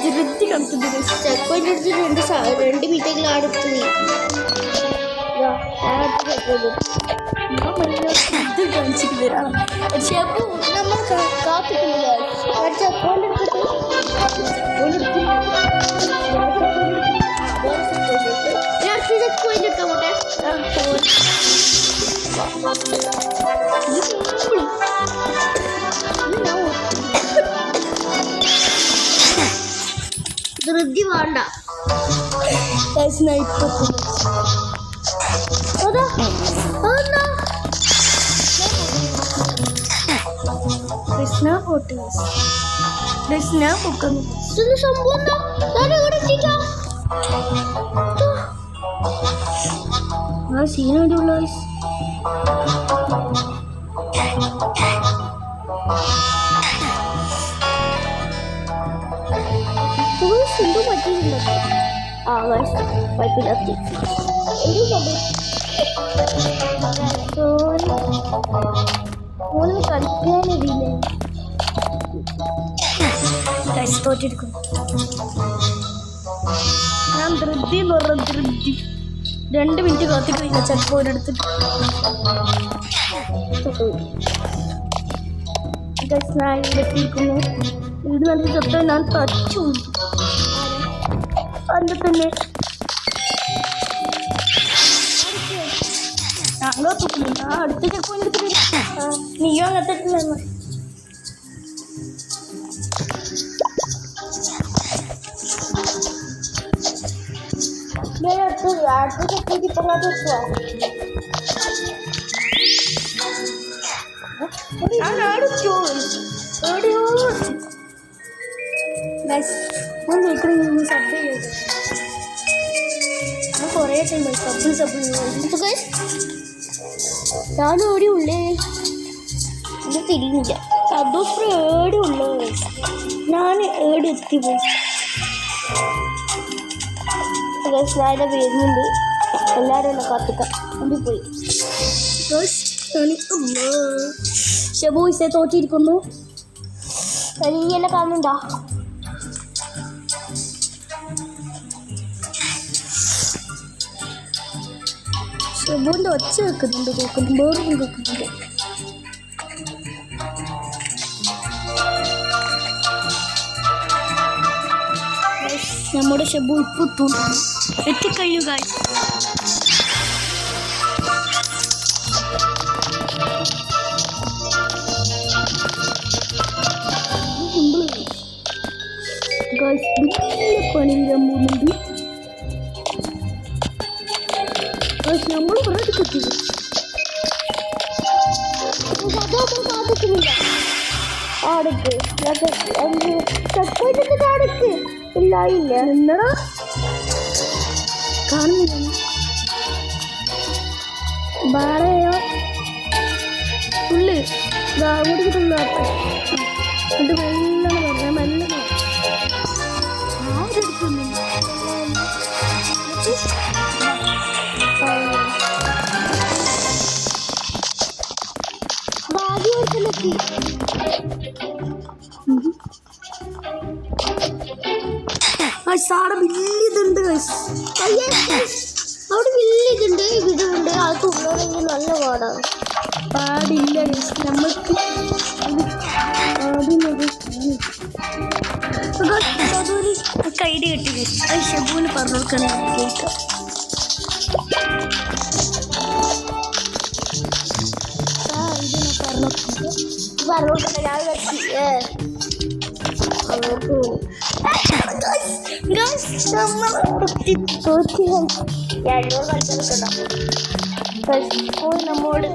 Speaker 1: ധൃതി കളിക്കുന്നു.
Speaker 2: ചെക്കോൻ്റെ അടുത്ത് 2 മിനിറ്റെങ്കിലും അടുത്ത് നീ
Speaker 1: ഇത് കളിച്ചിട്ട് വരാം. ഷെബു
Speaker 2: നമ്മൾ കാത്തിക്കുന്നില്ല. ചെക്കോൻ്റെ ചെക്കോൻ്റെ എടുത്തോട്ടെ. ധൃതി വേണ്ട.
Speaker 1: കൃഷ്ണ പോട്ട് കൃഷ്ണ പൊക്കുന്നു.
Speaker 2: സംഭവം
Speaker 1: ആ സീനുള്ള
Speaker 2: എന്തോ പറ്റിയില്ല. പൈപ്പിലെത്തി
Speaker 1: ഓന് കളിക്കാനില്ലേ തോറ്റെടുക്കും. ഞാൻ ധൃതി എന്ന് പറഞ്ഞ ധൃതി 2 മിനിറ്റ് കാത്തി കഴിഞ്ഞ ചെക്കോടെ എടുത്തിട്ട് ഞാൻ എത്തിയിരിക്കുന്നു. വീട് നല്ല ചത്ത ഞാൻ തച്ചു അതിൽ തന്നെ ഞങ്ങൾ അടുത്ത ചെക്കോ എടുത്തിട്ട് നീയോ അങ്ങനത്തെ
Speaker 2: അടുത്ത ചെക്കോക്ക് ഇപ്പം
Speaker 1: ഞാൻ അടുത്തോ എവിടെയോ സബ് ചെയ്ത് ഞാൻ കുറേ ടൈം സബ്
Speaker 2: ഞാൻ ഓടി ഉള്ളേ ഇത് തിരിഞ്ഞില്ല.
Speaker 1: സബ്ബ് ഏടി ഉള്ളു. ഞാൻ ഏടി എത്തിപ്പോയി.
Speaker 2: ഞാനെ വരുന്നുണ്ട്. എല്ലാവരും എന്നെ കാത്തിക്കാം. മുമ്പിൽ പോയി
Speaker 1: ഷെബൂസെ തോറ്റിരിക്കുന്നു.
Speaker 2: നീ എന്നെ കാണുന്നുണ്ടോ?
Speaker 1: ഷെബുവിൻ്റെ ഒച്ച വെക്കുന്നുണ്ട്. കേൾക്കുന്നു വേറൊന്നും കേൾക്കുന്നുണ്ട്. നമ്മുടെ ഷെബു ഇപ്പോൾ എത്തിക്കഴിഞ്ഞു ഗായ്സ്. പണി ചെയ്യാൻ പോകുന്നുണ്ട്. നമ്മൾ പറഞ്ഞിട്ട് കിട്ടില്ല.
Speaker 2: കാത്തിക്കുന്നില്ല. അടുക്ക് ചെക്കോൻ്റെ അടുക്ക് ഇല്ല ഇല്ല
Speaker 1: എന്നടാ കാണുന്നില്ല. ബാറയോ ഉള്ളു ഓടിക്കിട്ടുള്ള എന്നിട്ട് മെല്ലാണ് പറഞ്ഞ മെല്ലാണ് ആരെടുക്കുന്നു.
Speaker 2: ഭാഗ്യവർക്കെത്തി.
Speaker 1: അവിടെ വലിയതുണ്ട്
Speaker 2: അവിടെ വലിയ ഇതുണ്ട് ഇവിടുണ്ട് അത് തുള്ളണമെങ്കിൽ നല്ല പാടാണ്.
Speaker 1: പാടില്ല നമുക്ക് ഐഡിയ കിട്ടി. അത് ഷെബുവിന് പറഞ്ഞു കൊടുക്കണം കേൾക്കാം.
Speaker 2: പറഞ്ഞോട്ടെ ഞാൻ
Speaker 1: നമ്മോട്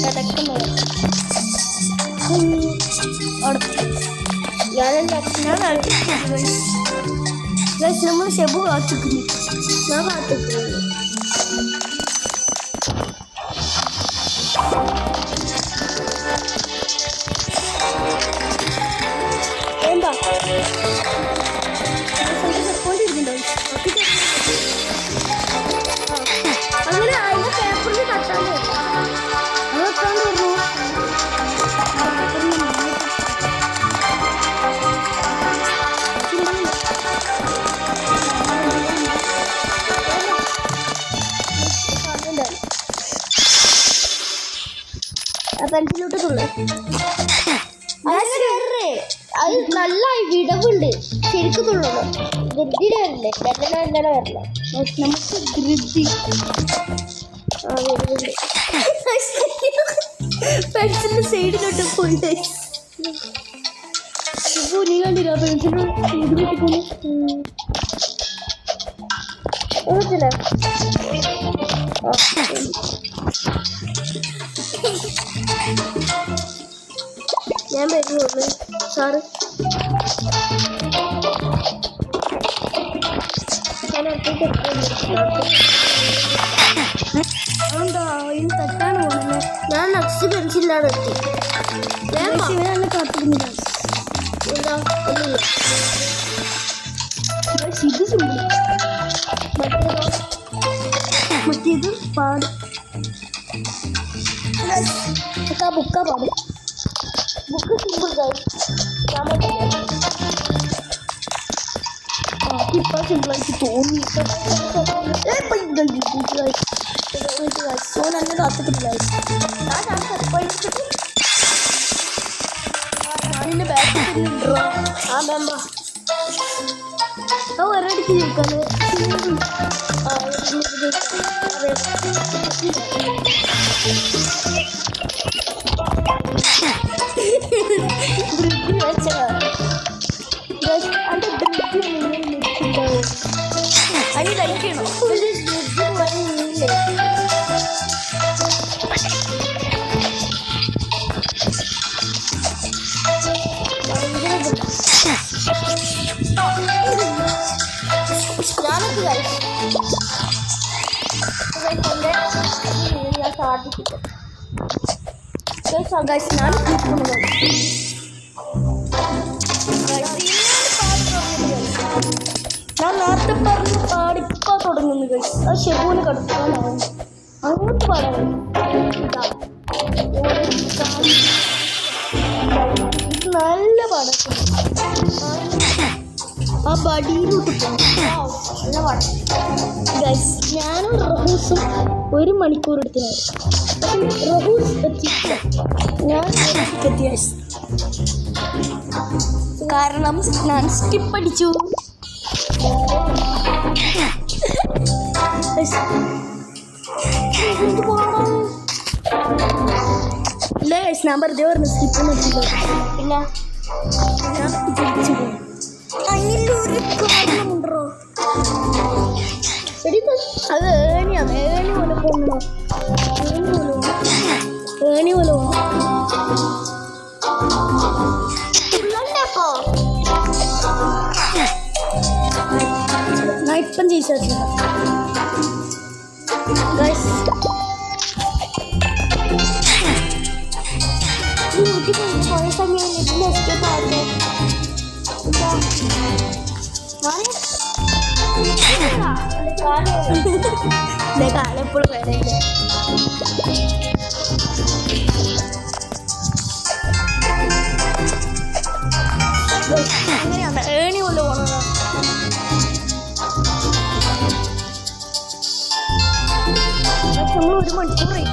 Speaker 1: നടക്കുന്നത് നമ്മൾ ഷെബു കാത്തിക്കുന്നു.
Speaker 2: ഞാൻ കാത്തിക്കുന്നു.
Speaker 1: എന്താ
Speaker 2: അങ്ങനെ അതിന്റെ പേപ്പറിൽ തട്ടാൻ പെൻസിലോട്ട് തുള്ളു. അത് നല്ല വിടവുണ്ട്. ശരിക്കും തുള്ളണം. ധൃതിയുടെ വരില്ലേ? നല്ല വരില്ല.
Speaker 1: നമുക്ക് ധൃതി പെൻസിലിന്റെ സൈഡിലോട്ട് പോയി. നീ കണ്ടില്ല പെൻസിലിന്റെ സൈഡിലോട്ട് പോയി.
Speaker 2: ഞാൻ വരുന്നു സാറ്.
Speaker 1: എന്താ ഇനി തെറ്റാണ് പോണേ.
Speaker 2: ഞാൻ നെക്സ്റ്റ് പെൻസിലാണ് എത്തി.
Speaker 1: ശിവനെ കാത്തിരുന്നില്ല.
Speaker 2: എന്താ ഒന്നുമില്ല.
Speaker 1: ഇത് സിമ്പിൾ. മറ്റേത് പാട് ബുക്കാ പാട്.
Speaker 2: ബുക്ക് സിമ്പിൾ
Speaker 1: ഇപ്പൊ സിമ്പിളായിട്ട് തോന്നി. സോ നല്ല കാത്തിട്ടില്ല. ഞാനിന്റെ ബാക്കിൽ
Speaker 2: ആ ബെമ്പ
Speaker 1: ഒരടിക്ക് ചോദിക്കാന് അതിന് കഴിക്കണോ?
Speaker 2: ഞാനൊക്കെ ഞാൻ സാധിക്കും.
Speaker 1: ഞാൻ നേരത്തെ പറഞ്ഞ് പാടിപ്പ തുടങ്ങുന്നു കഴിച്ചു. അത് ഷെബുവിന് കടത്താനാവും. അങ്ങോട്ട് പാടാൻ നല്ല പാടാം. ആ ബടിയിലോട്ട്
Speaker 2: നല്ല പാടാം.
Speaker 1: ഞാനും റഹൂസും 1 മണിക്കൂർ എടുത്തിനായിരുന്നു. റഹൂസ് എത്തിയില്ല. ഞാൻ എത്തിയ കാരണം ഞാൻ സ്കിപ്പ് അടിച്ചു. ഇല്ല ഞാൻ വെറുതെ പറഞ്ഞു സ്കിപ്പ് എത്തില്ല.
Speaker 2: പിന്നെ
Speaker 1: ഞാൻ ജയിച്ചു പോയി. അതിലൊരു കാര്യമുണ്ടോ? അത് ഏണിയാണ്. ഏണി പോലെ പോകണോ? ഏണി പോലെ പോകണം. ഞാൻ ഇപ്പം ചെയ്യിച്ചില്ല.
Speaker 2: പോയ സമയം
Speaker 1: കാലെപ്പോഴും വരയില്ല. അങ്ങനെയാണ് ഏണി പോലെ പോകണത്. 1 മണിക്കൂറായി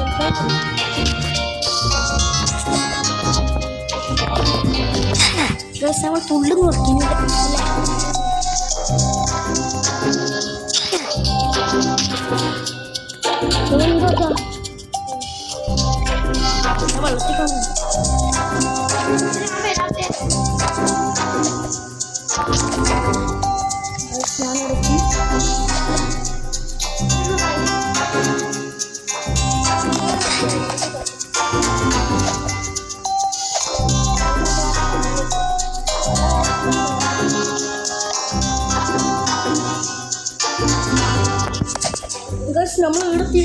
Speaker 1: നമ്മൾ തുള്ളു നോക്കിയില്ല വെള്ളത്തിൽ കാണുന്നു നമ്മൾ എടുത്തി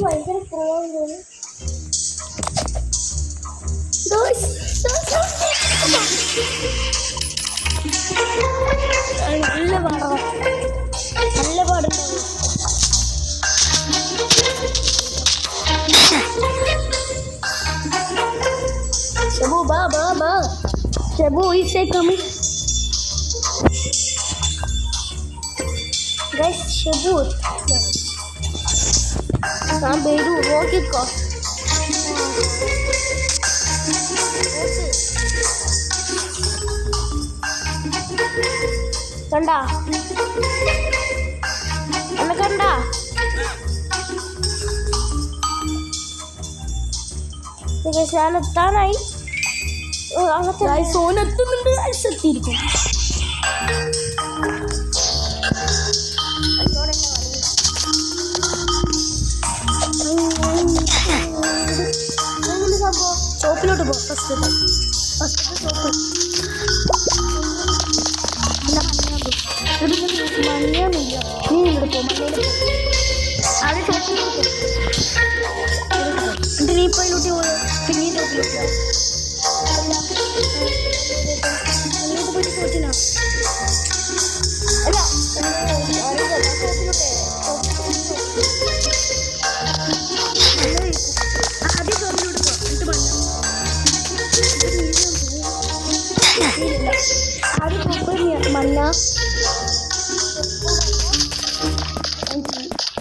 Speaker 1: ഭയങ്കര കുറവാണ് നല്ല പാടാണ് നല്ല പാടുണ്ടാവും ഷബു ബാ ഷബു ഈസേ കമ്മി ഗൈസ് ഷബു ഞാൻ പേര് നോക്കിക്കോ കണ്ടാ എന്നെ കണ്ടാ ഞാൻ എത്താനായി സോനെത്തുന്നുണ്ട് എത്തിയിരിക്കും ഷോപ്പിലോട്ട് പോ ഫസ്റ്റ് ഷോപ്പ് മഞ്ഞൊന്നുമില്ല നീ ഇങ്ങോട്ട് പോ മഞ്ഞയിൽ അത് ഷോപ്പിലോട്ട് എന്നിട്ട് നീ ഇപ്പോൾ ഇതിലോട്ട് പോയോ പിന്നെ ഷോപ്പിലോട്ട് പോയിട്ട് ചോദിച്ചാ അല്ല ആദ്യം ഷോപ്പിലോട്ട് പോ എന്നിട്ട് മഞ്ഞ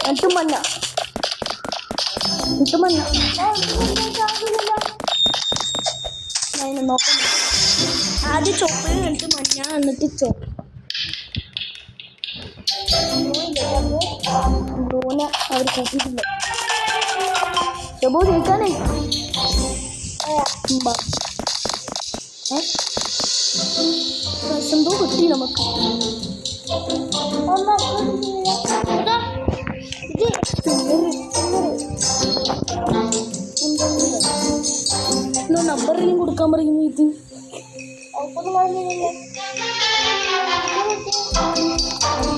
Speaker 1: ആദ്യം മഞ്ഞ മഞ്ഞ നോക്കാം ആദ്യം ചോപ്പ് എന്നിട്ട് മഞ്ഞ എന്നിട്ട് ചോപ്പ് അവർ കൂട്ടിയിട്ടില്ല ഷബു ജയിക്കാനേ എന്തോ കിട്ടി നമുക്ക് നമ്പറിലും കൊടുക്കാൻ പറയുന്നു ഇത്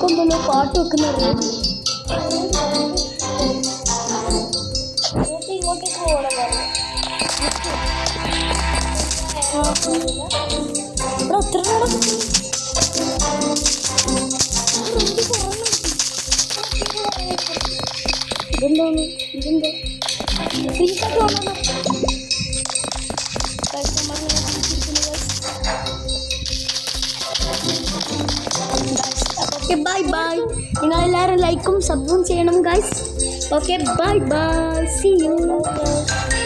Speaker 1: കൊണ്ടല്ലോ പാട്ട് വെക്കുന്നത് എത്ര ഇതെന്താണ് ഇതെന്താ ഓക്കെ ബൈ ബൈ നിങ്ങളെല്ലാവരും ലൈക്കും സബ്സ്ക്രൈബും ചെയ്യണം guys okay bye bye see U